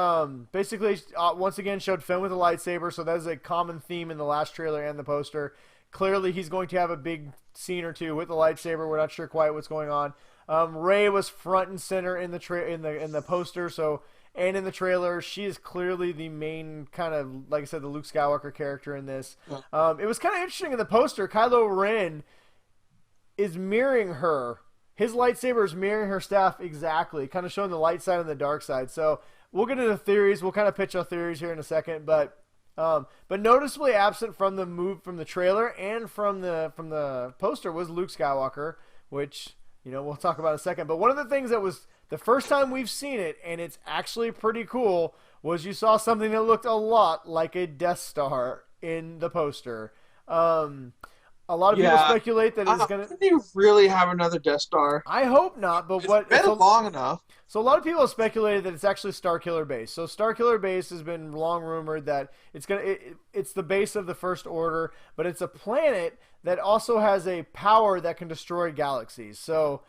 [SPEAKER 2] Basically, once again, showed Finn with a lightsaber, so that is a common theme in the last trailer and the poster. Clearly, he's going to have a big scene or two with the lightsaber. We're not sure quite what's going on. Rey was front and center in the poster, and in the trailer, she is clearly the main kind of, like I said, the Luke Skywalker character in this. It was kind of interesting in the poster. Kylo Ren is mirroring her. His lightsaber is mirroring her staff exactly, kind of showing the light side and the dark side. So we'll get into theories. We'll kind of pitch our theories here in a second, but noticeably absent from the trailer and from the poster was Luke Skywalker, which we'll talk about in a second. But one of the things that was the first time we've seen it, and it's actually pretty cool, was you saw something that looked a lot like a Death Star in the poster. A lot of people speculate that it's going to...
[SPEAKER 1] Do you really have another Death Star?
[SPEAKER 2] I hope not, but
[SPEAKER 1] it's been long enough.
[SPEAKER 2] So a lot of people have speculated that it's actually Starkiller Base. So Starkiller Base has been long rumored that it's the base of the First Order, but it's a planet that also has a power that can destroy galaxies. So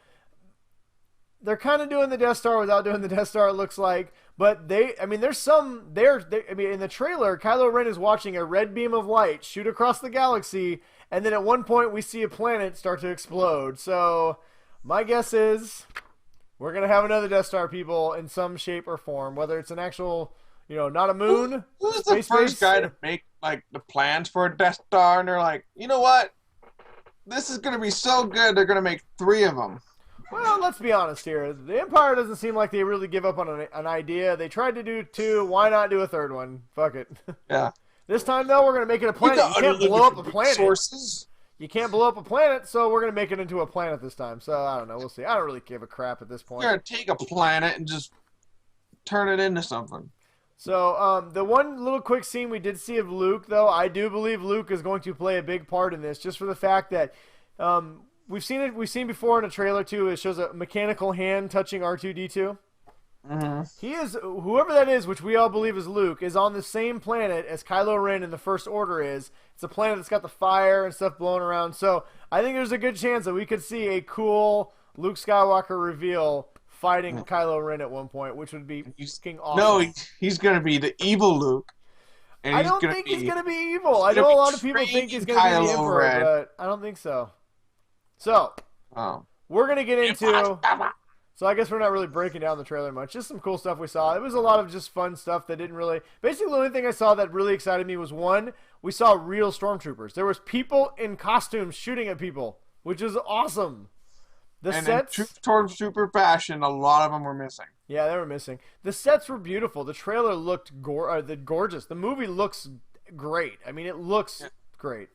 [SPEAKER 2] they're kind of doing the Death Star without doing the Death Star, it looks like. But in the trailer, Kylo Ren is watching a red beam of light shoot across the galaxy, and then at one point we see a planet start to explode. So my guess is we're going to have another Death Star, people, in some shape or form, whether it's an actual, not a moon.
[SPEAKER 1] Who's the first guy to make the plans for a Death Star, and they're like, you know what? This is going to be so good, they're going to make 3 of them.
[SPEAKER 2] Well, let's be honest here. The Empire doesn't seem like they really give up on an idea. They tried to do 2. Why not do a 3rd one? Fuck it.
[SPEAKER 1] Yeah.
[SPEAKER 2] This time, though, we're going to make it a planet. You can't blow up a planet.
[SPEAKER 1] Sources.
[SPEAKER 2] You can't blow up a planet, so we're going to make it into a planet this time. So, I don't know. We'll see. I don't really give a crap at this point.
[SPEAKER 1] You're going to take a planet and just turn it into something.
[SPEAKER 2] So, the one little quick scene we did see of Luke, though, I do believe Luke is going to play a big part in this, just for the fact that we've seen before in a trailer, too. It shows a mechanical hand touching R2-D2.
[SPEAKER 1] Mm-hmm.
[SPEAKER 2] He is, whoever that is, which we all believe is Luke, is on the same planet as Kylo Ren in the First Order is. It's a planet that's got the fire and stuff blowing around. So I think there's a good chance that we could see a cool Luke Skywalker reveal fighting Kylo Ren at one point, which would be fucking awesome.
[SPEAKER 1] No, he's going to be the evil Luke. And
[SPEAKER 2] I don't think he's going to be evil. I know a lot of people think he's going to be the Emperor, but I don't think so. So, we're going to get into... So I guess we're not really breaking down the trailer much. Just some cool stuff we saw. It was a lot of just fun stuff that didn't really... Basically, the only thing I saw that really excited me was, one, we saw real stormtroopers. There was people in costumes shooting at people, which is awesome.
[SPEAKER 1] And sets... in stormtrooper fashion, a lot of them were missing.
[SPEAKER 2] Yeah, they were missing. The sets were beautiful. The trailer looked gorgeous. The movie looks great. I mean, it looks great.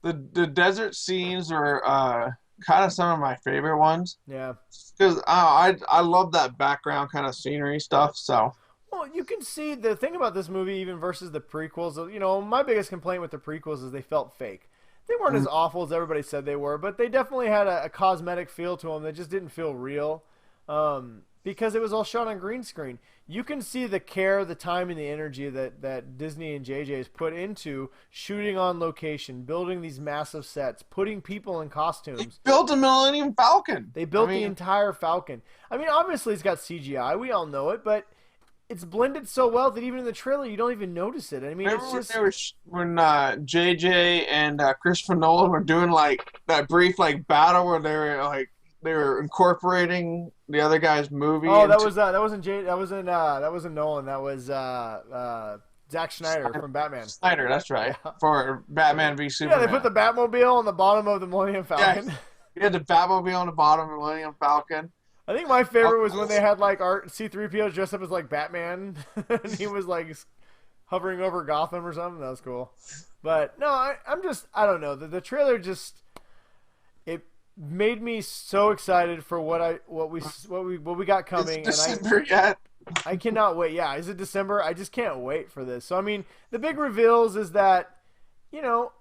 [SPEAKER 1] The desert scenes are... kind of some of my favorite ones.
[SPEAKER 2] Yeah.
[SPEAKER 1] Because I love that background kind of scenery stuff, so.
[SPEAKER 2] Well, you can see the thing about this movie, even versus the prequels, you know, my biggest complaint with the prequels is they felt fake. They weren't as awful as everybody said they were, but they definitely had a cosmetic feel to them that just didn't feel real. Because it was all shot on green screen. You can see the care, the time, and the energy that Disney and JJ has put into shooting on location, building these massive sets, putting people in costumes.
[SPEAKER 1] They built a Millennium Falcon.
[SPEAKER 2] They built the entire Falcon. I mean, obviously it's got CGI. We all know it, but it's blended so well that even in the trailer you don't even notice it. I mean,
[SPEAKER 1] remember when JJ and Christopher Nolan were doing like that brief like battle where they were incorporating the other guy's movie.
[SPEAKER 2] Oh, that wasn't Nolan. That was Zack Snyder from Batman.
[SPEAKER 1] Snyder, that's right. Yeah. For Batman v Superman.
[SPEAKER 2] Yeah, they put the Batmobile on the bottom of the Millennium Falcon.
[SPEAKER 1] Yeah, he had the Batmobile on the bottom of the Millennium Falcon.
[SPEAKER 2] I think my favorite was when they had like C-3PO dressed up as like Batman, and he was like hovering over Gotham or something. That was cool. But no, I don't know. The trailer just made me so excited for what we got coming.
[SPEAKER 1] It's December yet.
[SPEAKER 2] I cannot wait. Yeah, is it December? I just can't wait for this. So I mean, the big reveals is that, you know,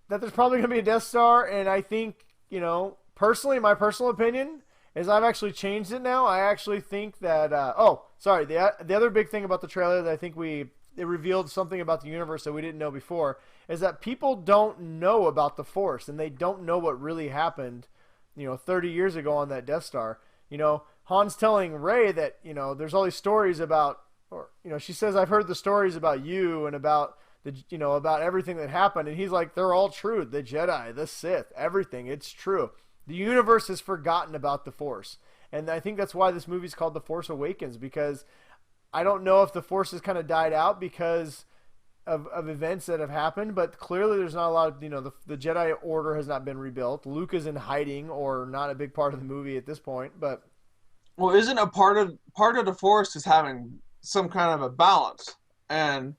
[SPEAKER 2] that there's probably going to be a Death Star, and I think, you know, personally, my personal opinion is I've actually changed it now. I actually think that the other big thing about the trailer that I think it revealed something about the universe that we didn't know before, is that people don't know about the Force, and they don't know what really happened, you know, 30 years ago on that Death Star. You know, Han's telling Rey that, you know, there's all these stories about, or, you know, she says, I've heard the stories about you and about about everything that happened, and he's like, they're all true. The Jedi, the Sith, everything, it's true. The universe has forgotten about the Force, and I think that's why this movie's called The Force Awakens, because I don't know if the Force has kind of died out because of events that have happened, but clearly there's not a lot of, you know, the Jedi Order has not been rebuilt. Luke is in hiding, or not a big part of the movie at this point, but...
[SPEAKER 1] Well, isn't a part of the Force is having some kind of a balance, and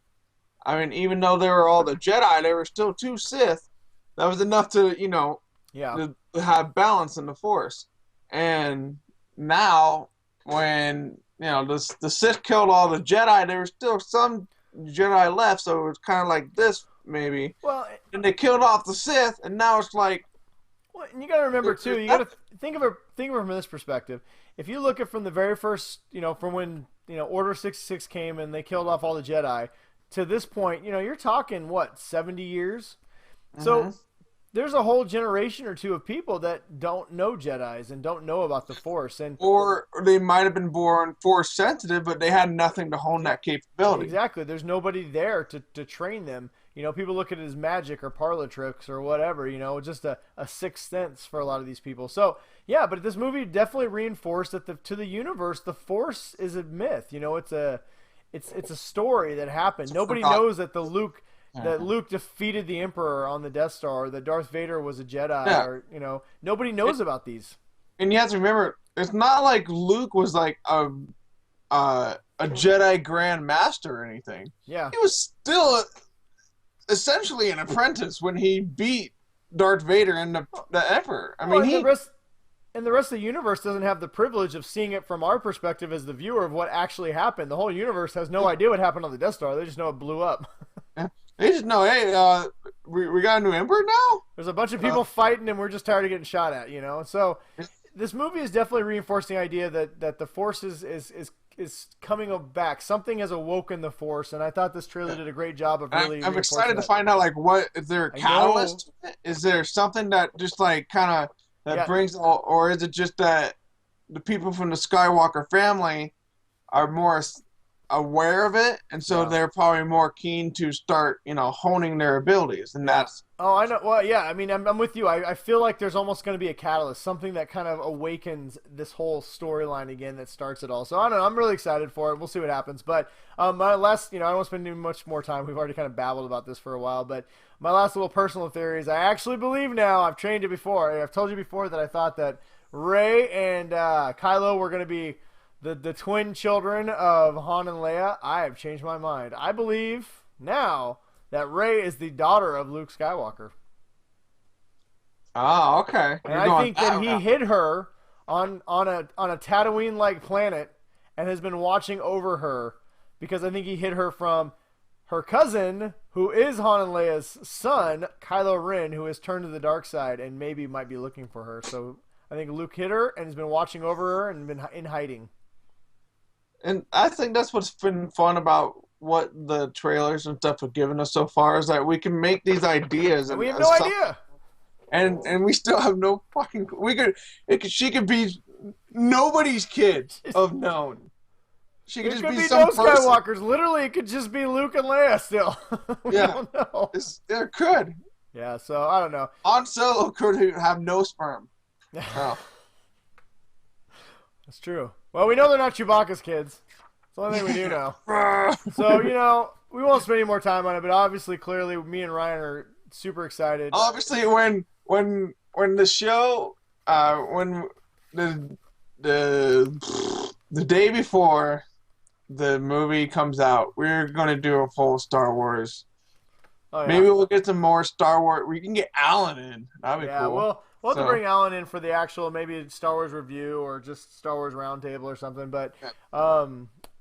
[SPEAKER 1] I mean, even though they were all the Jedi, there were still 2 Sith. That was enough to, you know, to have balance in the Force. And now, when, you know, the Sith killed all the Jedi, there were still some Jedi left, so it was kind of like this, maybe.
[SPEAKER 2] Well,
[SPEAKER 1] and they killed off the Sith, and now it's like...
[SPEAKER 2] Well, and you got to remember, too, you got to think of it from this perspective. If you look at from the very first, you know, from when, you know, Order 66 came and they killed off all the Jedi, to this point, you know, you're talking, what, 70 years? Mm-hmm. So there's a whole generation or two of people that don't know Jedis and don't know about the Force.
[SPEAKER 1] Or they might have been born Force sensitive, but they had nothing to hone that capability.
[SPEAKER 2] Exactly. There's nobody there to train them. You know, people look at it as magic or parlor tricks or whatever, you know, just a sixth sense for a lot of these people. So, yeah, but this movie definitely reinforced that to the universe, the Force is a myth. You know, it's a story that happened. Nobody knows that Luke defeated the Emperor on the Death Star, or that Darth Vader was a Jedi, or, you know, nobody knows about these.
[SPEAKER 1] And you have to remember, it's not like Luke was like a Jedi Grand Master or anything.
[SPEAKER 2] Yeah.
[SPEAKER 1] He was still essentially an apprentice when he beat Darth Vader and the Emperor. I mean,
[SPEAKER 2] the rest of the universe doesn't have the privilege of seeing it from our perspective as the viewer of what actually happened. The whole universe has no idea what happened on the Death Star. They just know it blew up.
[SPEAKER 1] They just know, hey, we got a new Emperor now?
[SPEAKER 2] There's a bunch of people fighting, and we're just tired of getting shot at, you know? So this movie is definitely reinforcing the idea that the Force is coming back. Something has awoken the Force, and I thought this trailer did a great job of really.
[SPEAKER 1] I'm
[SPEAKER 2] reinforcing
[SPEAKER 1] excited
[SPEAKER 2] that.
[SPEAKER 1] to find out, like, what is there a catalyst? Is there something that just like kind of brings, or is it just that the people from the Skywalker family are more aware of it, and so they're probably more keen to start, honing their abilities, and that's.
[SPEAKER 2] Oh, I know. Well, yeah. I mean, I'm with you. I feel like there's almost going to be a catalyst, something that kind of awakens this whole storyline again that starts it all. So I don't know. I'm really excited for it. We'll see what happens. But my last, I don't want to spend too much more time. We've already kind of babbled about this for a while. But my last little personal theory is I actually believe now. I've trained it before. I've told you before that I thought that Rey and Kylo were going to be the twin children of Han and Leia. I have changed my mind. I believe now that Rey is the daughter of Luke Skywalker.
[SPEAKER 1] Oh, okay.
[SPEAKER 2] And I think that he hid her on a Tatooine-like planet and has been watching over her, because I think he hid her from her cousin, who is Han and Leia's son, Kylo Ren, who has turned to the dark side and maybe might be looking for her. So I think Luke hid her and has been watching over her and been in hiding.
[SPEAKER 1] And I think that's what's been fun about what the trailers and stuff have given us so far, is that we can make these ideas,
[SPEAKER 2] and we have no idea,
[SPEAKER 1] and we still have no fucking. She could be nobody's kid of known. She could just be some
[SPEAKER 2] no Skywalkers. Literally, it could just be Luke and Leia still. We don't know.
[SPEAKER 1] There could.
[SPEAKER 2] Yeah, so I don't know.
[SPEAKER 1] Han Solo could have no sperm. Oh.
[SPEAKER 2] That's true. Well, we know they're not Chewbacca's kids. It's the only thing we do know. So, we won't spend any more time on it, but obviously, clearly, me and Ryan are super excited.
[SPEAKER 1] Obviously, when the show, when the day before the movie comes out, we're going to do a full Star Wars. Oh, yeah. Maybe we'll get some more Star Wars. We can get Alan in. That'd be cool.
[SPEAKER 2] Yeah, we'll have to bring Alan in for the actual maybe Star Wars review or just Star Wars roundtable or something. But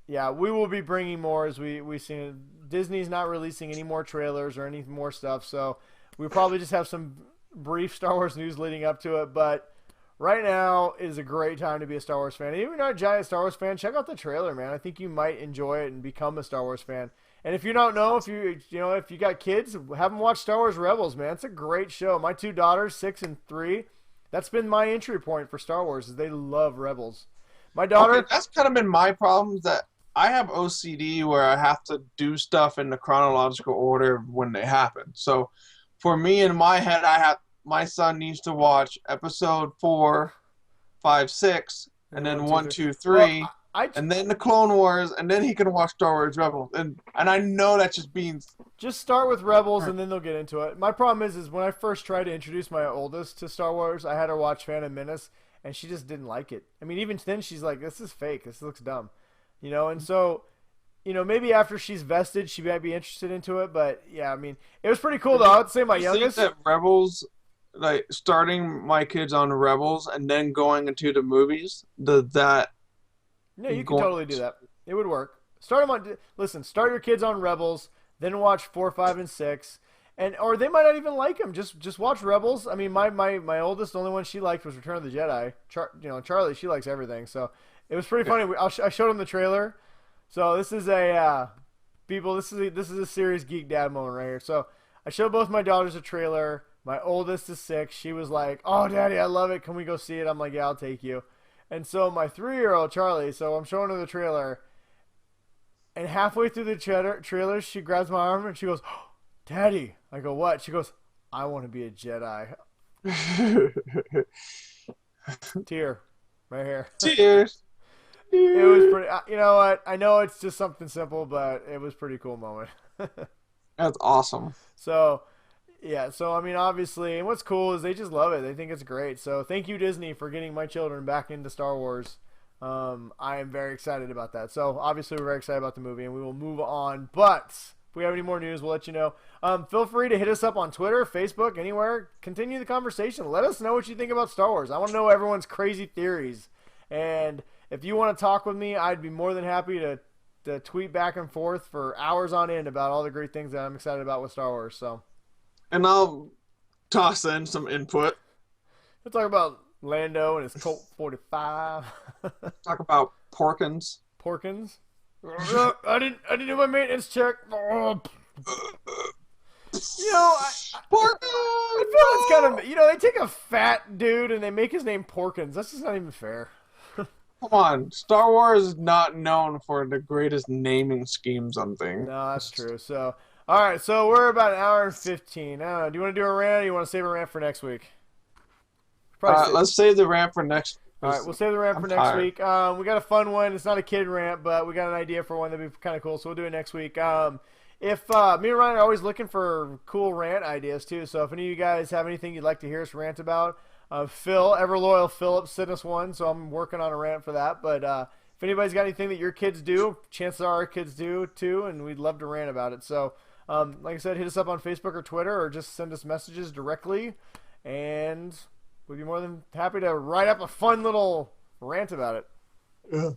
[SPEAKER 2] we will be bringing more as we see. Disney's not releasing any more trailers or any more stuff, so we'll probably just have some brief Star Wars news leading up to it. But right now is a great time to be a Star Wars fan. And if you're not a giant Star Wars fan, check out the trailer, man. I think you might enjoy it and become a Star Wars fan. And if you don't know, if you got kids, have them watch Star Wars Rebels, man. It's a great show. My two daughters, 6 and 3, that's been my entry point for Star Wars, is they love Rebels. My daughter...
[SPEAKER 1] that's kind of been my problem, that I have OCD where I have to do stuff in the chronological order of when they happen. So for me, in my head, my son needs to watch episode 4, 5, 6, and then 1, 2, 3... Well, and then the Clone Wars, and then he can watch Star Wars Rebels. And I know that's just being...
[SPEAKER 2] Just start with Rebels, and then they'll get into it. My problem is when I first tried to introduce my oldest to Star Wars, I had her watch Phantom Menace, and she just didn't like it. I mean, even then, she's like, this is fake. This looks dumb. And so, maybe after she's vested, she might be interested into it. But, yeah, I mean, it was pretty cool, though. I would say my youngest...
[SPEAKER 1] think that Rebels... Like, starting my kids on Rebels and then going into the movies,
[SPEAKER 2] Yeah, you can totally do that. It would work. Start your kids on Rebels, then watch 4, 5, and 6, or they might not even like them. Just watch Rebels. I mean, my oldest, the only one she liked was Return of the Jedi. Charlie, she likes everything. So it was pretty funny. I showed them the trailer. So this is people. This is a serious Geek Dad moment right here. So I showed both my daughters a trailer. My oldest is 6. She was like, "Oh, Daddy, I love it. Can we go see it?" I'm like, "Yeah, I'll take you." And so my 3-year-old Charlie, so I'm showing her the trailer, and halfway through the trailer, she grabs my arm and she goes, "Oh, Daddy." I go, "What?" She goes, "I want to be a Jedi." Tear, right here.
[SPEAKER 1] Tears.
[SPEAKER 2] It was pretty. You know what? I know it's just something simple, but it was a pretty cool moment.
[SPEAKER 1] That's awesome.
[SPEAKER 2] So. Yeah, so I mean, obviously, and what's cool is they just love it. They think it's great. So thank you, Disney, for getting my children back into Star Wars. I am very excited about that. So obviously, we're very excited about the movie, and we will move on. But if we have any more news, we'll let you know. Feel free to hit us up on Twitter, Facebook, anywhere. Continue the conversation. Let us know what you think about Star Wars. I want to know everyone's crazy theories. And if you want to talk with me, I'd be more than happy to tweet back and forth for hours on end about all the great things that I'm excited about with Star Wars. So.
[SPEAKER 1] And I'll toss in some input.
[SPEAKER 2] We'll talk about Lando and his Colt 45.
[SPEAKER 1] Talk about Porkins.
[SPEAKER 2] Porkins. I didn't do my maintenance check. You know, I feel it's kind of, they take a fat dude and they make his name Porkins. That's just not even fair.
[SPEAKER 1] Come on, Star Wars is not known for the greatest naming schemes on things.
[SPEAKER 2] No, that's true. So, all right, so we're about an hour and 15. I don't know, do you want to do a rant or you want to save a rant for next week?
[SPEAKER 1] Let's save the rant for next.
[SPEAKER 2] All right, we'll save the rant for next week. We got a fun one. It's not a kid rant, but we got an idea for one that'd be kind of cool, so we'll do it next week. If me and Ryan are always looking for cool rant ideas too, so if any of you guys have anything you'd like to hear us rant about, Phil, ever loyal Philip, sent us one, so I'm working on a rant for that. But if anybody's got anything that your kids do, chances are our kids do too, and we'd love to rant about it. So, like I said, hit us up on Facebook or Twitter, or just send us messages directly, and we'd be more than happy to write up a fun little rant about it.
[SPEAKER 1] Yeah.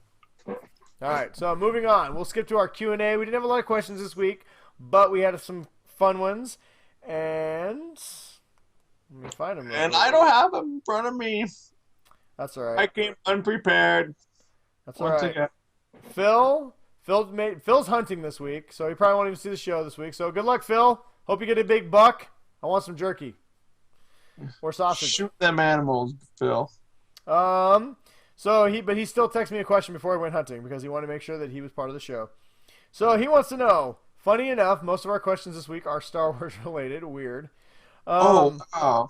[SPEAKER 2] All right, so moving on. We'll skip to our Q&A. We didn't have a lot of questions this week, but we had some fun ones. And let me find them.
[SPEAKER 1] And I don't have them in front of me.
[SPEAKER 2] That's all right.
[SPEAKER 1] I came unprepared.
[SPEAKER 2] That's all right. Again. Phil's hunting this week, so he probably won't even see the show this week. So good luck, Phil. Hope you get a big buck. I want some jerky or sausage.
[SPEAKER 1] Shoot them animals, Phil.
[SPEAKER 2] So he still texted me a question before he went hunting because he wanted to make sure that he was part of the show. So he wants to know, funny enough, most of our questions this week are Star Wars related. Weird.
[SPEAKER 1] Wow.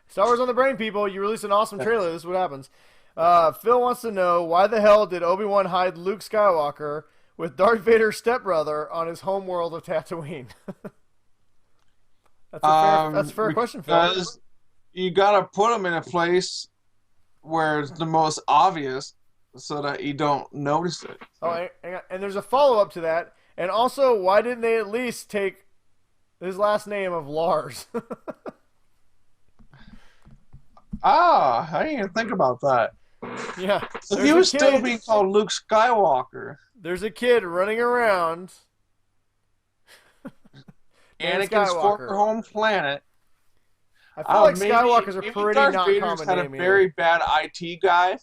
[SPEAKER 2] Star Wars on the brain, people. You release an awesome trailer. This is what happens. Phil wants to know, why the hell did Obi-Wan hide Luke Skywalker with Darth Vader's stepbrother on his home world of Tatooine? That's a fair question, Phil.
[SPEAKER 1] Because you got to put him in a place where it's the most obvious so that you don't notice it.
[SPEAKER 2] Oh, and there's a follow-up to that. And also, why didn't they at least take his last name of Lars?
[SPEAKER 1] I didn't even think about that.
[SPEAKER 2] Yeah.
[SPEAKER 1] So he was still being called Luke Skywalker.
[SPEAKER 2] There's a kid running around.
[SPEAKER 1] Anakin's former home planet.
[SPEAKER 2] I feel like Skywalkers are pretty
[SPEAKER 1] Darth
[SPEAKER 2] not
[SPEAKER 1] Vader's
[SPEAKER 2] common
[SPEAKER 1] had
[SPEAKER 2] name
[SPEAKER 1] a very bad IT guy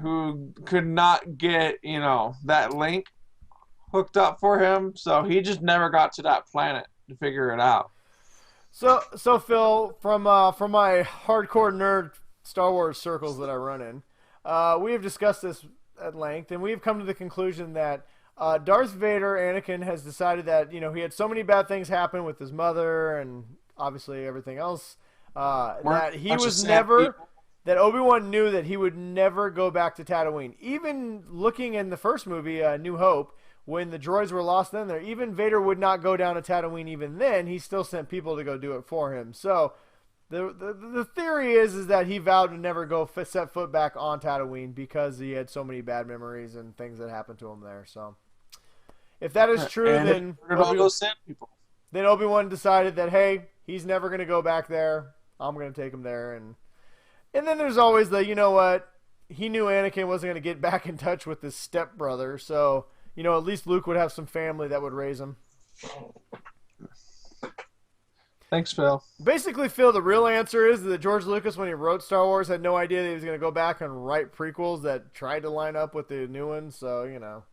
[SPEAKER 1] who could not get, that link hooked up for him, so he just never got to that planet to figure it out.
[SPEAKER 2] So Phil, from my hardcore nerd Star Wars circles that I run in, we have discussed this at length, and we've come to the conclusion that Darth Vader, Anakin, has decided that he had so many bad things happen with his mother and obviously everything else, that he was never. That Obi-Wan knew that he would never go back to Tatooine. Even looking in the first movie, New Hope, when the droids were lost in there, even Vader would not go down to Tatooine even then. He still sent people to go do it for him. So the theory is that he vowed to never go set foot back on Tatooine because he had so many bad memories and things that happened to him there. So if that is true, then Obi-Wan decided that, hey, he's never going to go back there. I'm going to take him there. And then there's always the, what? He knew Anakin wasn't going to get back in touch with his stepbrother. So, at least Luke would have some family that would raise him.
[SPEAKER 1] Thanks, Phil.
[SPEAKER 2] Basically, Phil, the real answer is that George Lucas, when he wrote Star Wars, had no idea that he was going to go back and write prequels that tried to line up with the new ones. So,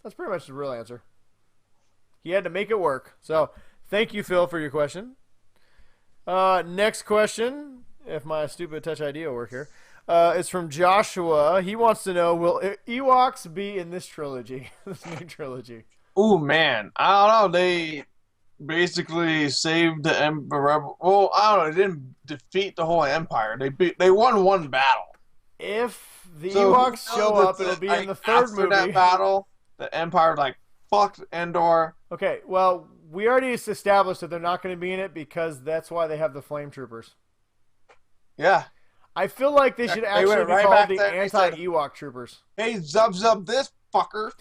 [SPEAKER 2] that's pretty much the real answer. He had to make it work. So, thank you, Phil, for your question. Next question, if my stupid Touch ID will work here, is from Joshua. He wants to know, will Ewoks be in this trilogy, this new trilogy?
[SPEAKER 1] Oh, man. I don't know. They basically saved the Empire. Well, I don't know. They didn't defeat the whole Empire. They won one battle.
[SPEAKER 2] If the Ewoks show up, it'll be in the third movie.
[SPEAKER 1] After that battle, the Empire, fucked Endor.
[SPEAKER 2] Okay, well, we already established that they're not going to be in it because that's why they have the Flame Troopers.
[SPEAKER 1] Yeah.
[SPEAKER 2] I feel like they should actually be called the anti-Ewok Troopers.
[SPEAKER 1] Hey, zub this fucker.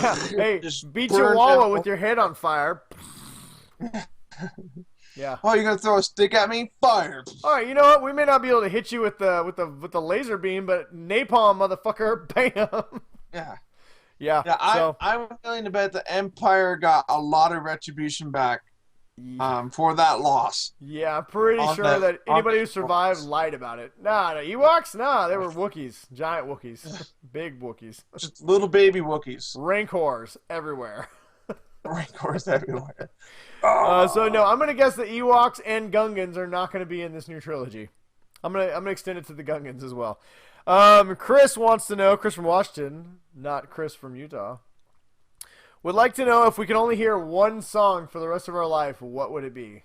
[SPEAKER 2] Yeah, hey, beat your wallow with your head on fire. Yeah.
[SPEAKER 1] Oh, you're gonna throw a stick at me? Fire.
[SPEAKER 2] All right, you know what? We may not be able to hit you with the laser beam, but napalm, motherfucker, bam.
[SPEAKER 1] Yeah.
[SPEAKER 2] Yeah.
[SPEAKER 1] Yeah. I'm willing to bet the Empire got a lot of retribution back for that loss.
[SPEAKER 2] Yeah, I'm pretty sure that anybody who survived lied about it. Nah, Ewoks? Nah, they were Wookiees. Giant Wookiees. Big Wookiees.
[SPEAKER 1] Just little baby Wookiees.
[SPEAKER 2] Rancors everywhere.
[SPEAKER 1] Rancors everywhere.
[SPEAKER 2] So no, I'm gonna guess the Ewoks and Gungans are not gonna be in this new trilogy. I'm gonna extend it to the Gungans as well. Chris wants to know, Chris from Washington, not Chris from Utah, would like to know if we could only hear one song for the rest of our life, what would it be?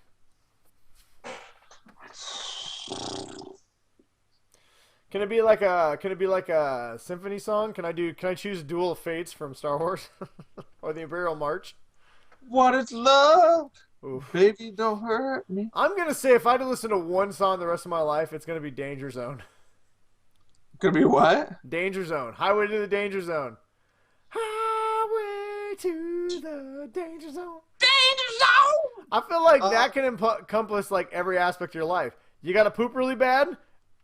[SPEAKER 2] Can it be like a symphony song? Can I choose Duel of Fates from Star Wars or the Imperial March?
[SPEAKER 1] What is love?
[SPEAKER 2] Oof.
[SPEAKER 1] Baby, don't hurt me.
[SPEAKER 2] I'm gonna say if I had to listen to one song the rest of my life, it's gonna be Danger Zone.
[SPEAKER 1] Could be what?
[SPEAKER 2] Danger Zone. Highway to the Danger Zone. Highway to the Danger Zone.
[SPEAKER 1] Danger zone.
[SPEAKER 2] I feel like that can encompass like every aspect of your life. You got to poop really bad,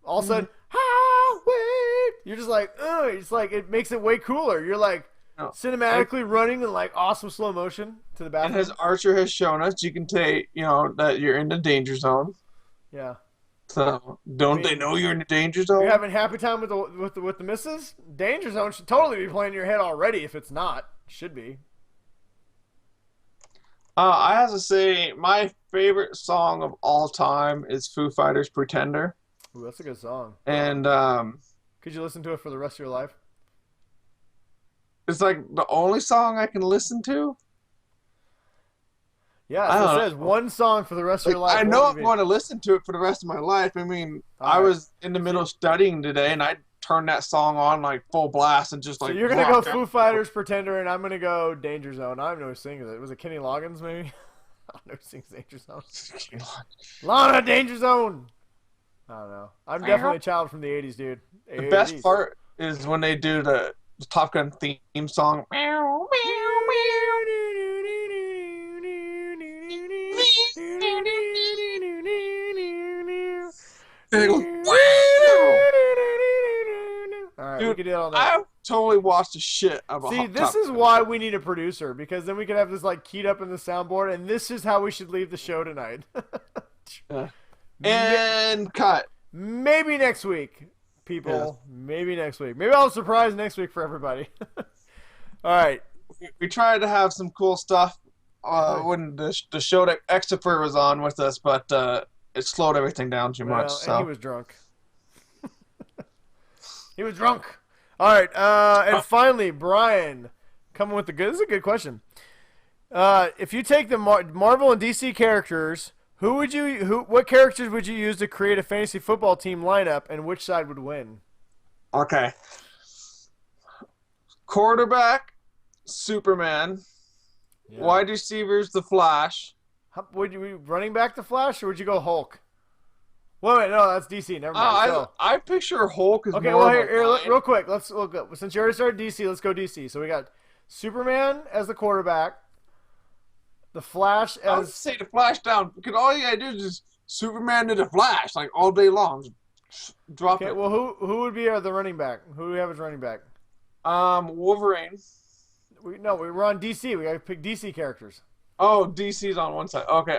[SPEAKER 2] all of a sudden, highway. You're just like, it's like it makes it way cooler. You're like cinematically running in like awesome slow motion to the bathroom.
[SPEAKER 1] And as Archer has shown us, you can take, that you're in the danger zone.
[SPEAKER 2] Yeah.
[SPEAKER 1] So don't they know you're in the danger zone?
[SPEAKER 2] You're having happy time with the missus? Danger Zone should totally be playing in your head already. If it's not, should be.
[SPEAKER 1] I have to say, my favorite song of all time is Foo Fighters' "Pretender."
[SPEAKER 2] Ooh, that's a good song.
[SPEAKER 1] And
[SPEAKER 2] could you listen to it for the rest of your life?
[SPEAKER 1] it's like the only song I can listen to.
[SPEAKER 2] Yeah, it says one song for the rest of your life.
[SPEAKER 1] I know I'm going to listen to it for the rest of my life. I mean, I was in the middle of studying today, and I turned that song on like full blast and just like.
[SPEAKER 2] So you're gonna go Foo Fighters, Pretender, and I'm gonna go Danger Zone. I don't know who sings it. Was it Kenny Loggins maybe? I don't know who sings Danger Zone. Lana, Danger Zone. I don't know. I'm definitely a child from the '80s, dude.
[SPEAKER 1] The best part is when they do the Top Gun theme song.
[SPEAKER 2] Alright,
[SPEAKER 1] dude,
[SPEAKER 2] we can do it all night.
[SPEAKER 1] I totally watched the shit out of
[SPEAKER 2] See, this is why we need a producer, because then we can have this like keyed up in the soundboard, and this is how we should leave the show tonight.
[SPEAKER 1] And cut.
[SPEAKER 2] Maybe next week, people. Yeah. Maybe next week. Maybe I'll surprise next week for everybody. Alright.
[SPEAKER 1] We tried to have some cool stuff when the show that Exeter was on with us, but it slowed everything down too much. So.
[SPEAKER 2] And he was drunk. He was drunk. All right, and finally, Brian, coming with the good. This is a good question. If you take the Marvel and DC characters, what characters would you use to create a fantasy football team lineup, and which side would win?
[SPEAKER 1] Okay. Quarterback, Superman. Yeah. Wide receivers, the Flash.
[SPEAKER 2] Would you running back the Flash, or would you go Hulk? Wait, no, that's DC. Never mind.
[SPEAKER 1] I picture Hulk as
[SPEAKER 2] okay.
[SPEAKER 1] More
[SPEAKER 2] Well, here, real quick. Let's go. Since you already started DC, let's go DC. So we got Superman as the quarterback, the Flash as.
[SPEAKER 1] I would say the Flash down because all you gotta do is just Superman to the Flash like all day long. Just drop it.
[SPEAKER 2] Okay. Well, who would be the running back? Who do we have as running back?
[SPEAKER 1] Wolverine.
[SPEAKER 2] We're on DC. We gotta pick DC characters.
[SPEAKER 1] Oh, DC's on one side. Okay.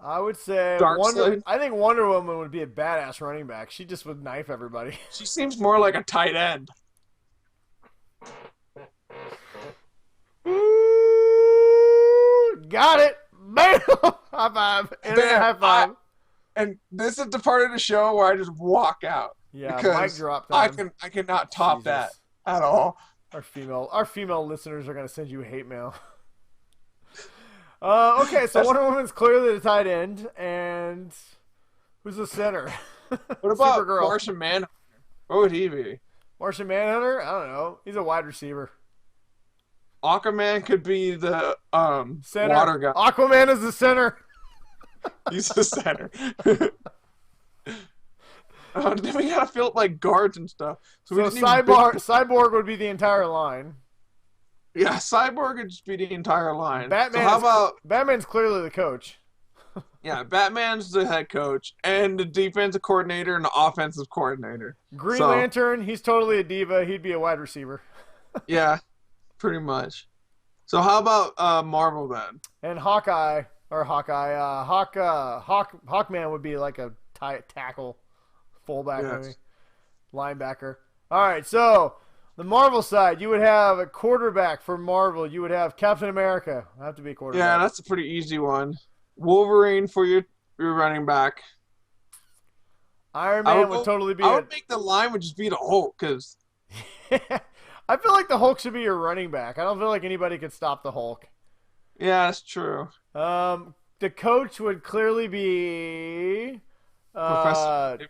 [SPEAKER 2] I would say I think Wonder Woman would be a badass running back. She just would knife everybody.
[SPEAKER 1] She seems more like a tight end.
[SPEAKER 2] Ooh, got it. Bam! High five. High five.
[SPEAKER 1] And this is the part of the show where I just walk out.
[SPEAKER 2] Yeah, mic drop time.
[SPEAKER 1] I cannot top that at all.
[SPEAKER 2] Our female listeners are gonna send you hate mail. Okay, so Wonder Woman's clearly the tight end, and who's the center?
[SPEAKER 1] What about Martian Manhunter? What would he be?
[SPEAKER 2] Martian Manhunter? I don't know. He's a wide receiver.
[SPEAKER 1] Aquaman could be the
[SPEAKER 2] center.
[SPEAKER 1] Water guy.
[SPEAKER 2] Aquaman is the center.
[SPEAKER 1] He's the center. Then we gotta fill up like guards and stuff.
[SPEAKER 2] So Cyborg would be the entire line.
[SPEAKER 1] Yeah, Cyborg would just be the entire line.
[SPEAKER 2] Batman's clearly the coach?
[SPEAKER 1] Yeah, Batman's the head coach and the defensive coordinator and the offensive coordinator.
[SPEAKER 2] Green Lantern, he's totally a diva. He'd be a wide receiver.
[SPEAKER 1] Yeah, pretty much. So how about Marvel then?
[SPEAKER 2] And Hawkeye or Hawkeye, Hawkman would be like a tackle, fullback maybe, linebacker. All right, so the Marvel side, you would have a quarterback for Marvel. You would have Captain America. Have to be a quarterback.
[SPEAKER 1] Yeah, that's a pretty easy one. Wolverine for your running back.
[SPEAKER 2] Iron Man would totally be.
[SPEAKER 1] I would make the line would just be the Hulk because.
[SPEAKER 2] I feel like the Hulk should be your running back. I don't feel like anybody could stop the Hulk.
[SPEAKER 1] Yeah, that's true.
[SPEAKER 2] The coach would clearly be
[SPEAKER 1] Professor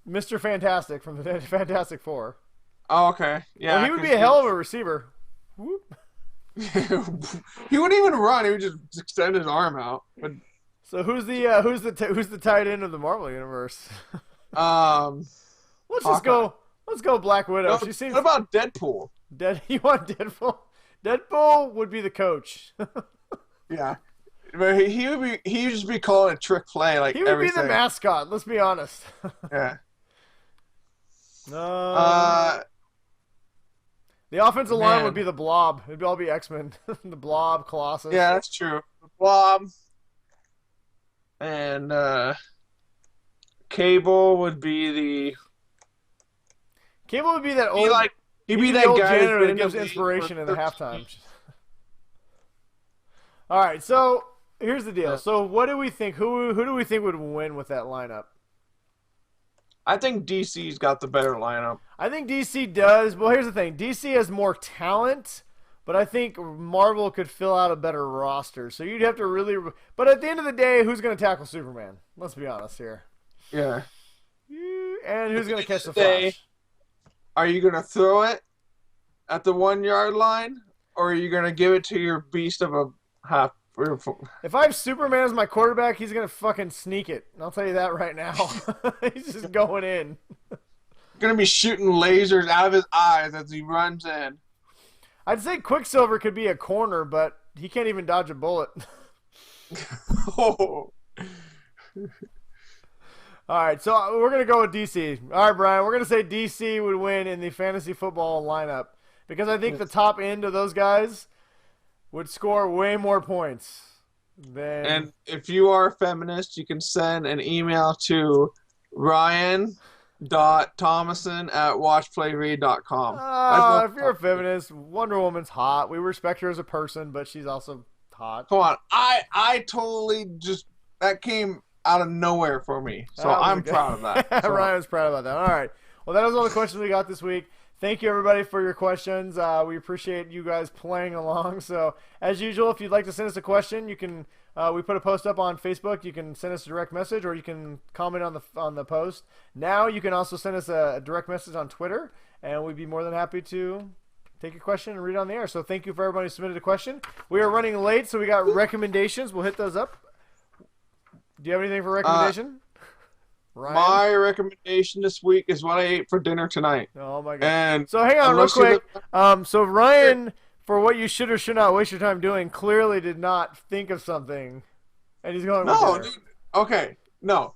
[SPEAKER 2] Mr. Fantastic from the Fantastic Four.
[SPEAKER 1] Oh, okay. Yeah.
[SPEAKER 2] Well, he would be a hell of a receiver. Whoop.
[SPEAKER 1] He wouldn't even run. He would just extend his arm out. But
[SPEAKER 2] so who's the tight end of the Marvel universe? Let's go Black Widow.
[SPEAKER 1] No,
[SPEAKER 2] She seems.
[SPEAKER 1] What about Deadpool?
[SPEAKER 2] You want Deadpool? Deadpool would be the coach.
[SPEAKER 1] Yeah, but he would just be calling a trick play like
[SPEAKER 2] he would
[SPEAKER 1] everything.
[SPEAKER 2] be the mascot. Let's be honest.
[SPEAKER 1] Yeah.
[SPEAKER 2] The offensive line would be the Blob. It'd all be X-Men. The Blob, Colossus.
[SPEAKER 1] Yeah, that's true. Blob. And Cable would be the.
[SPEAKER 2] Cable would be that old.
[SPEAKER 1] He'd be
[SPEAKER 2] the
[SPEAKER 1] that
[SPEAKER 2] old
[SPEAKER 1] guy
[SPEAKER 2] janitor
[SPEAKER 1] who's
[SPEAKER 2] that
[SPEAKER 1] been
[SPEAKER 2] gives
[SPEAKER 1] in the league
[SPEAKER 2] inspiration
[SPEAKER 1] for
[SPEAKER 2] in the
[SPEAKER 1] 13
[SPEAKER 2] halftime.
[SPEAKER 1] years.
[SPEAKER 2] All right, so here's the deal. So what do we think? Who do we think would win with that lineup?
[SPEAKER 1] I think DC's got the better lineup.
[SPEAKER 2] I think DC does. Well, here's the thing. DC has more talent, but I think Marvel could fill out a better roster. So you'd have to really. But at the end of the day, who's going to tackle Superman? Let's be honest here.
[SPEAKER 1] Yeah.
[SPEAKER 2] And who's going to catch the Flash?
[SPEAKER 1] Are you going to throw it at the 1 yard line, or are you going to give it to your beast of a half?
[SPEAKER 2] If I have Superman as my quarterback, he's going to fucking sneak it. I'll tell you that right now. He's just going in.
[SPEAKER 1] Going to be shooting lasers out of his eyes as he runs in.
[SPEAKER 2] I'd say Quicksilver could be a corner, but he can't even dodge a bullet.
[SPEAKER 1] Oh.
[SPEAKER 2] All right, so we're going to go with DC. All right, Brian, we're going to say DC would win in the fantasy football lineup because I think the top end of those guys would score way more points than.
[SPEAKER 1] And if you are a feminist, you can send an email to ryan.thomason@watchplayread.com.
[SPEAKER 2] If you're a feminist, Wonder Woman's hot. We respect her as a person, but she's also hot.
[SPEAKER 1] Come on. I totally just that came out of nowhere for me. So I'm proud of that. So.
[SPEAKER 2] Ryan's proud about that. All right. Well, that was all the questions we got this week. Thank you, everybody, for your questions. We appreciate you guys playing along. So, as usual, if you'd like to send us a question, you can. We put a post up on Facebook. You can send us a direct message, or you can comment on the post. Now, you can also send us a direct message on Twitter, and we'd be more than happy to take your question and read it on the air. So, thank you for everybody who submitted a question. We are running late, so we got recommendations. We'll hit those up. Do you have anything for recommendation? Ryan?
[SPEAKER 1] My recommendation this week is what I ate for dinner tonight.
[SPEAKER 2] Oh my god!
[SPEAKER 1] And
[SPEAKER 2] so hang on real quick. So Ryan, for what you should or should not waste your time doing, clearly did not think of something, and he's going.
[SPEAKER 1] No, dude, okay, no.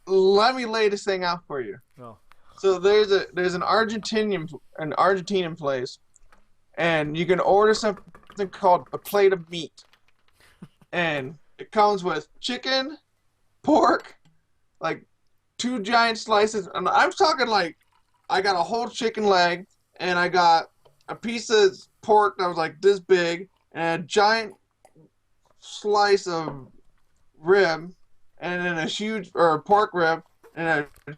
[SPEAKER 1] Let me lay this thing out for you.
[SPEAKER 2] No.
[SPEAKER 1] So there's an Argentinian place, and you can order something called a plate of meat, and it comes with chicken, pork, like 2 giant slices, and I'm talking like I got a whole chicken leg, and I got a piece of pork that was like this big, and a giant slice of rib, and then a huge pork rib, and it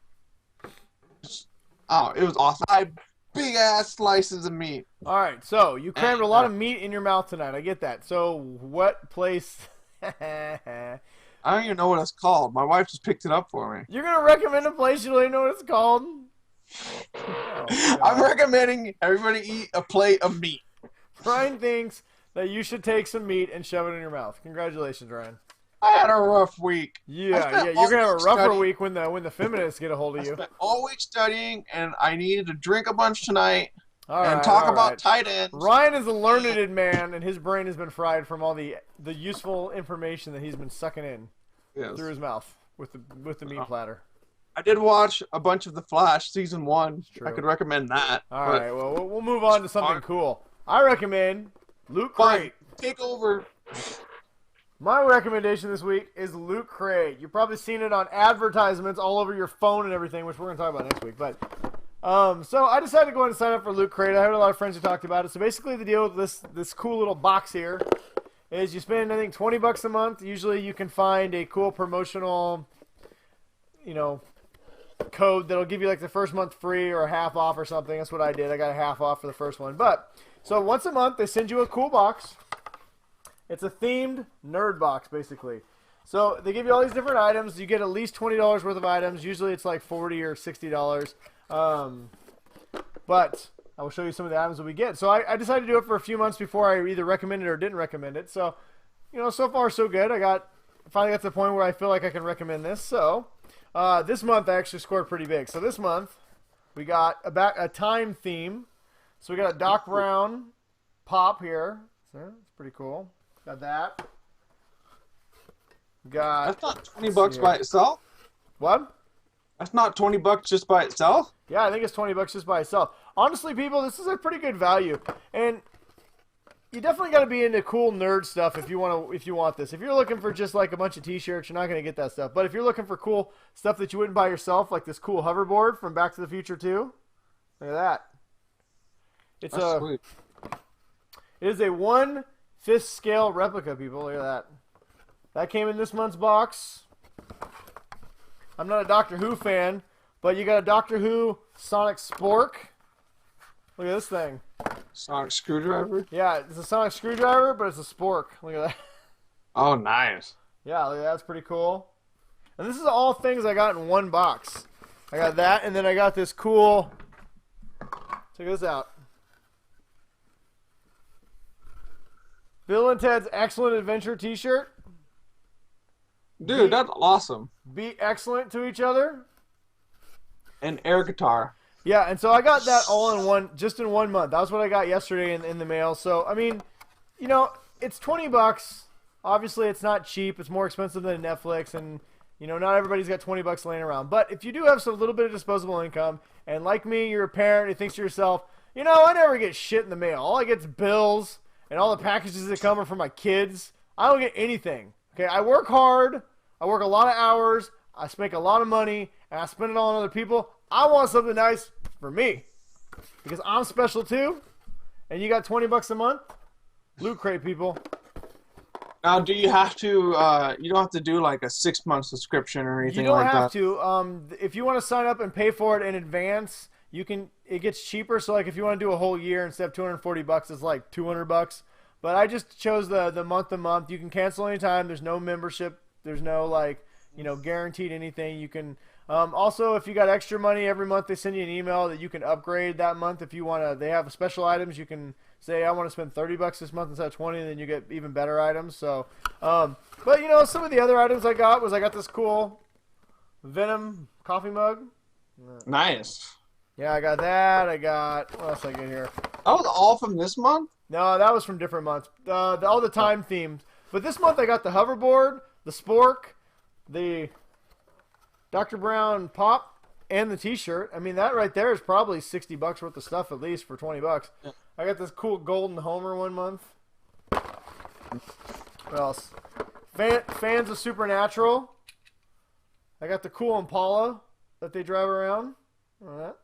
[SPEAKER 1] was awesome. Big ass slices of meat.
[SPEAKER 2] All right, so you crammed a lot of meat in your mouth tonight. I get that. So what place?
[SPEAKER 1] I don't even know what it's called. My wife just picked it up for me.
[SPEAKER 2] You're gonna recommend a place you don't even know what it's called?
[SPEAKER 1] I'm recommending everybody eat a plate of meat.
[SPEAKER 2] Ryan thinks that you should take some meat and shove it in your mouth. Congratulations, Ryan.
[SPEAKER 1] I had a rough week.
[SPEAKER 2] Yeah, you're gonna have a rougher week when the feminists get a hold of you.
[SPEAKER 1] I spent all week studying, and I needed to drink a bunch tonight and talk about tight ends.
[SPEAKER 2] Ryan is a learned man, and his brain has been fried from all the useful information that he's been sucking in through his mouth with the meat platter.
[SPEAKER 1] I did watch a bunch of The Flash season 1. I could recommend that.
[SPEAKER 2] All right, well we'll move on to something cool. I recommend Loot
[SPEAKER 1] Fine,
[SPEAKER 2] Crate.
[SPEAKER 1] take over.
[SPEAKER 2] My recommendation this week is Loot Crate. You've probably seen it on advertisements all over your phone and everything, which we're going to talk about next week. But so I decided to go ahead and sign up for Loot Crate. I heard a lot of friends who talked about it. So basically the deal with this cool little box here is you spend, I think, $20 a month. Usually you can find a cool promotional, code that'll give you like the first month free or a half off or something. That's what I did. I got a half off for the first one. But so once a month they send you a cool box. It's a themed nerd box basically. So they give you all these different items. You get at least $20 worth of items. Usually it's like $40 or $60. But I will show you some of the items that we get. So I decided to do it for a few months before I either recommended it or didn't recommend it. So, so far so good. I finally got to the point where I feel like I can recommend this. So this month I actually scored pretty big. So this month we got a time theme. So we got a Doc Brown pop here. So it's pretty cool. Got that.
[SPEAKER 1] That's not $20 by itself.
[SPEAKER 2] What?
[SPEAKER 1] That's not $20 just by itself.
[SPEAKER 2] Yeah, I think it's $20 just by itself. Honestly, people, this is a pretty good value, and you definitely got to be into cool nerd stuff if you want this. If you're looking for just like a bunch of T-shirts, you're not going to get that stuff. But if you're looking for cool stuff that you wouldn't buy yourself, like this cool hoverboard from Back to the Future 2, look at that. That's sweet. It is a 1/5 scale replica, people. Look at that. That came in this month's box. I'm not a Doctor Who fan, but you got a Doctor Who Sonic Spork. Look at this thing.
[SPEAKER 1] Sonic screwdriver?
[SPEAKER 2] Yeah, it's a Sonic screwdriver, but it's a spork. Look at that.
[SPEAKER 1] Oh, nice.
[SPEAKER 2] Yeah, look at that. That's pretty cool. And this is all things I got in one box. I got that, and then I got this cool... Check this out. Bill and Ted's Excellent Adventure t-shirt.
[SPEAKER 1] Dude, that's awesome.
[SPEAKER 2] Be excellent to each other.
[SPEAKER 1] And air guitar.
[SPEAKER 2] Yeah, and so I got that all in one, just in 1 month. That was what I got yesterday in the mail. So, I mean, it's $20. Obviously, it's not cheap. It's more expensive than Netflix, and, not everybody's got $20 laying around. But if you do have some little bit of disposable income, and like me, you're a parent who thinks to yourself, I never get shit in the mail. All I get is bills, and all the packages that come are for my kids. I don't get anything. Okay, I work hard, I work a lot of hours, I make a lot of money, and I spend it all on other people. I want something nice for me, because I'm special too, and you got $20 a month? Loot Crate, people.
[SPEAKER 1] Now, do you have to, you don't have to do like a 6-month subscription or anything like that?
[SPEAKER 2] You don't have to. If you want to sign up and pay for it in advance, it gets cheaper. So like if you want to do a whole year instead of $240, it's like $200. But I just chose the month to month. You can cancel anytime. There's no membership. There's no guaranteed anything. You can also, if you got extra money every month, they send you an email that you can upgrade that month if you want to. They have special items. You can say I want to spend $30 this month instead of 20, and then you get even better items. So, but some of the other items I got this cool Venom coffee mug.
[SPEAKER 1] Nice.
[SPEAKER 2] Yeah, I got that. What else I get here?
[SPEAKER 1] That was all from this month?
[SPEAKER 2] No, that was from different months. All the time themes. But this month I got the hoverboard, the spork, the Dr. Brown pop, and the t-shirt. I mean, that right there is probably $60 worth of stuff at least for $20. Yeah. I got this cool golden Homer 1 month. What else? Fans of Supernatural. I got the cool Impala that they drive around. All right.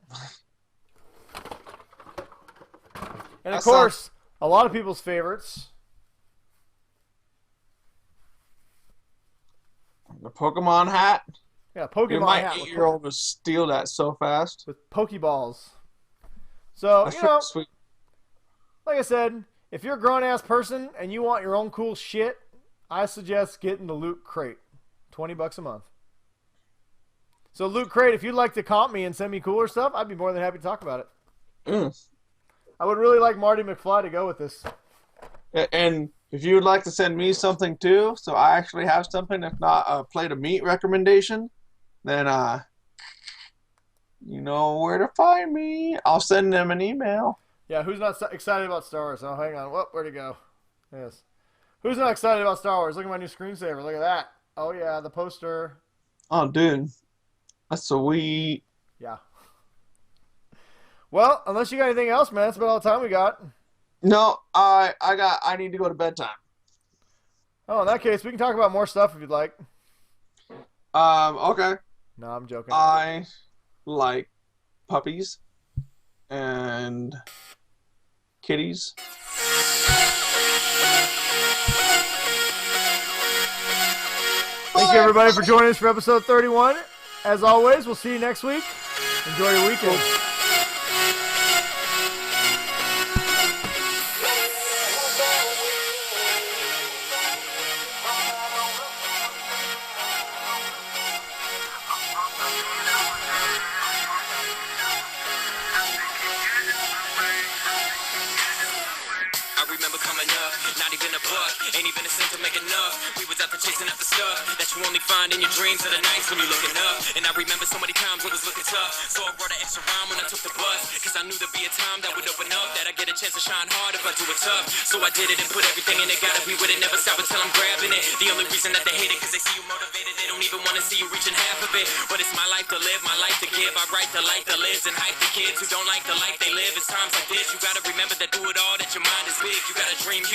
[SPEAKER 2] And of course, a lot of people's favorites.
[SPEAKER 1] The Pokemon hat.
[SPEAKER 2] Yeah, Pokemon
[SPEAKER 1] my
[SPEAKER 2] hat.
[SPEAKER 1] My 8-year-old would steal that so fast.
[SPEAKER 2] With Pokeballs. So,
[SPEAKER 1] That's sweet.
[SPEAKER 2] Like I said, if you're a grown-ass person and you want your own cool shit, I suggest getting the Loot Crate. $20 a month. So, Loot Crate, if you'd like to comp me and send me cooler stuff, I'd be more than happy to talk about it. I would really like Marty McFly to go with this.
[SPEAKER 1] And if you would like to send me something too, so I actually have something, if not a plate of meat recommendation, then you know where to find me. I'll send them an email.
[SPEAKER 2] Yeah, who's not excited about Star Wars? Oh, hang on. Where'd it go? Yes. Who's not excited about Star Wars? Look at my new screensaver. Look at that. Oh, yeah, the poster.
[SPEAKER 1] Oh, dude. That's sweet.
[SPEAKER 2] Yeah. Well, unless you got anything else, man, that's about all the time we got.
[SPEAKER 1] No, I need to go to bedtime.
[SPEAKER 2] Oh, in that case, we can talk about more stuff if you'd like.
[SPEAKER 1] Okay.
[SPEAKER 2] No, I'm joking.
[SPEAKER 1] I like puppies and kitties.
[SPEAKER 2] Thank you, everybody, for joining us for episode 31. As always, we'll see you next week. Enjoy your weekend.
[SPEAKER 4] I remember coming up, not even a buck, ain't even a cent to make enough. We was out there chasing after stuff that you only find in your dreams of the nights when you're looking up. And I remember so many times it was looking tough, so I wrote an extra rhyme when I took the bus. Cause I knew there'd be a time that would open up, that I'd get a chance to shine hard if I do it tough. So I did it and put everything in it, gotta be with it, never stop until I'm grabbing it. The only reason that they hate it, cause they see you motivated, they don't even wanna see you reaching half of it. But it's my life to live, my life to give. I write the life that lives and hype the kids who don't like the life they live. It's times like this, you gotta remember that through it all that your mind is big. You gotta dream huge.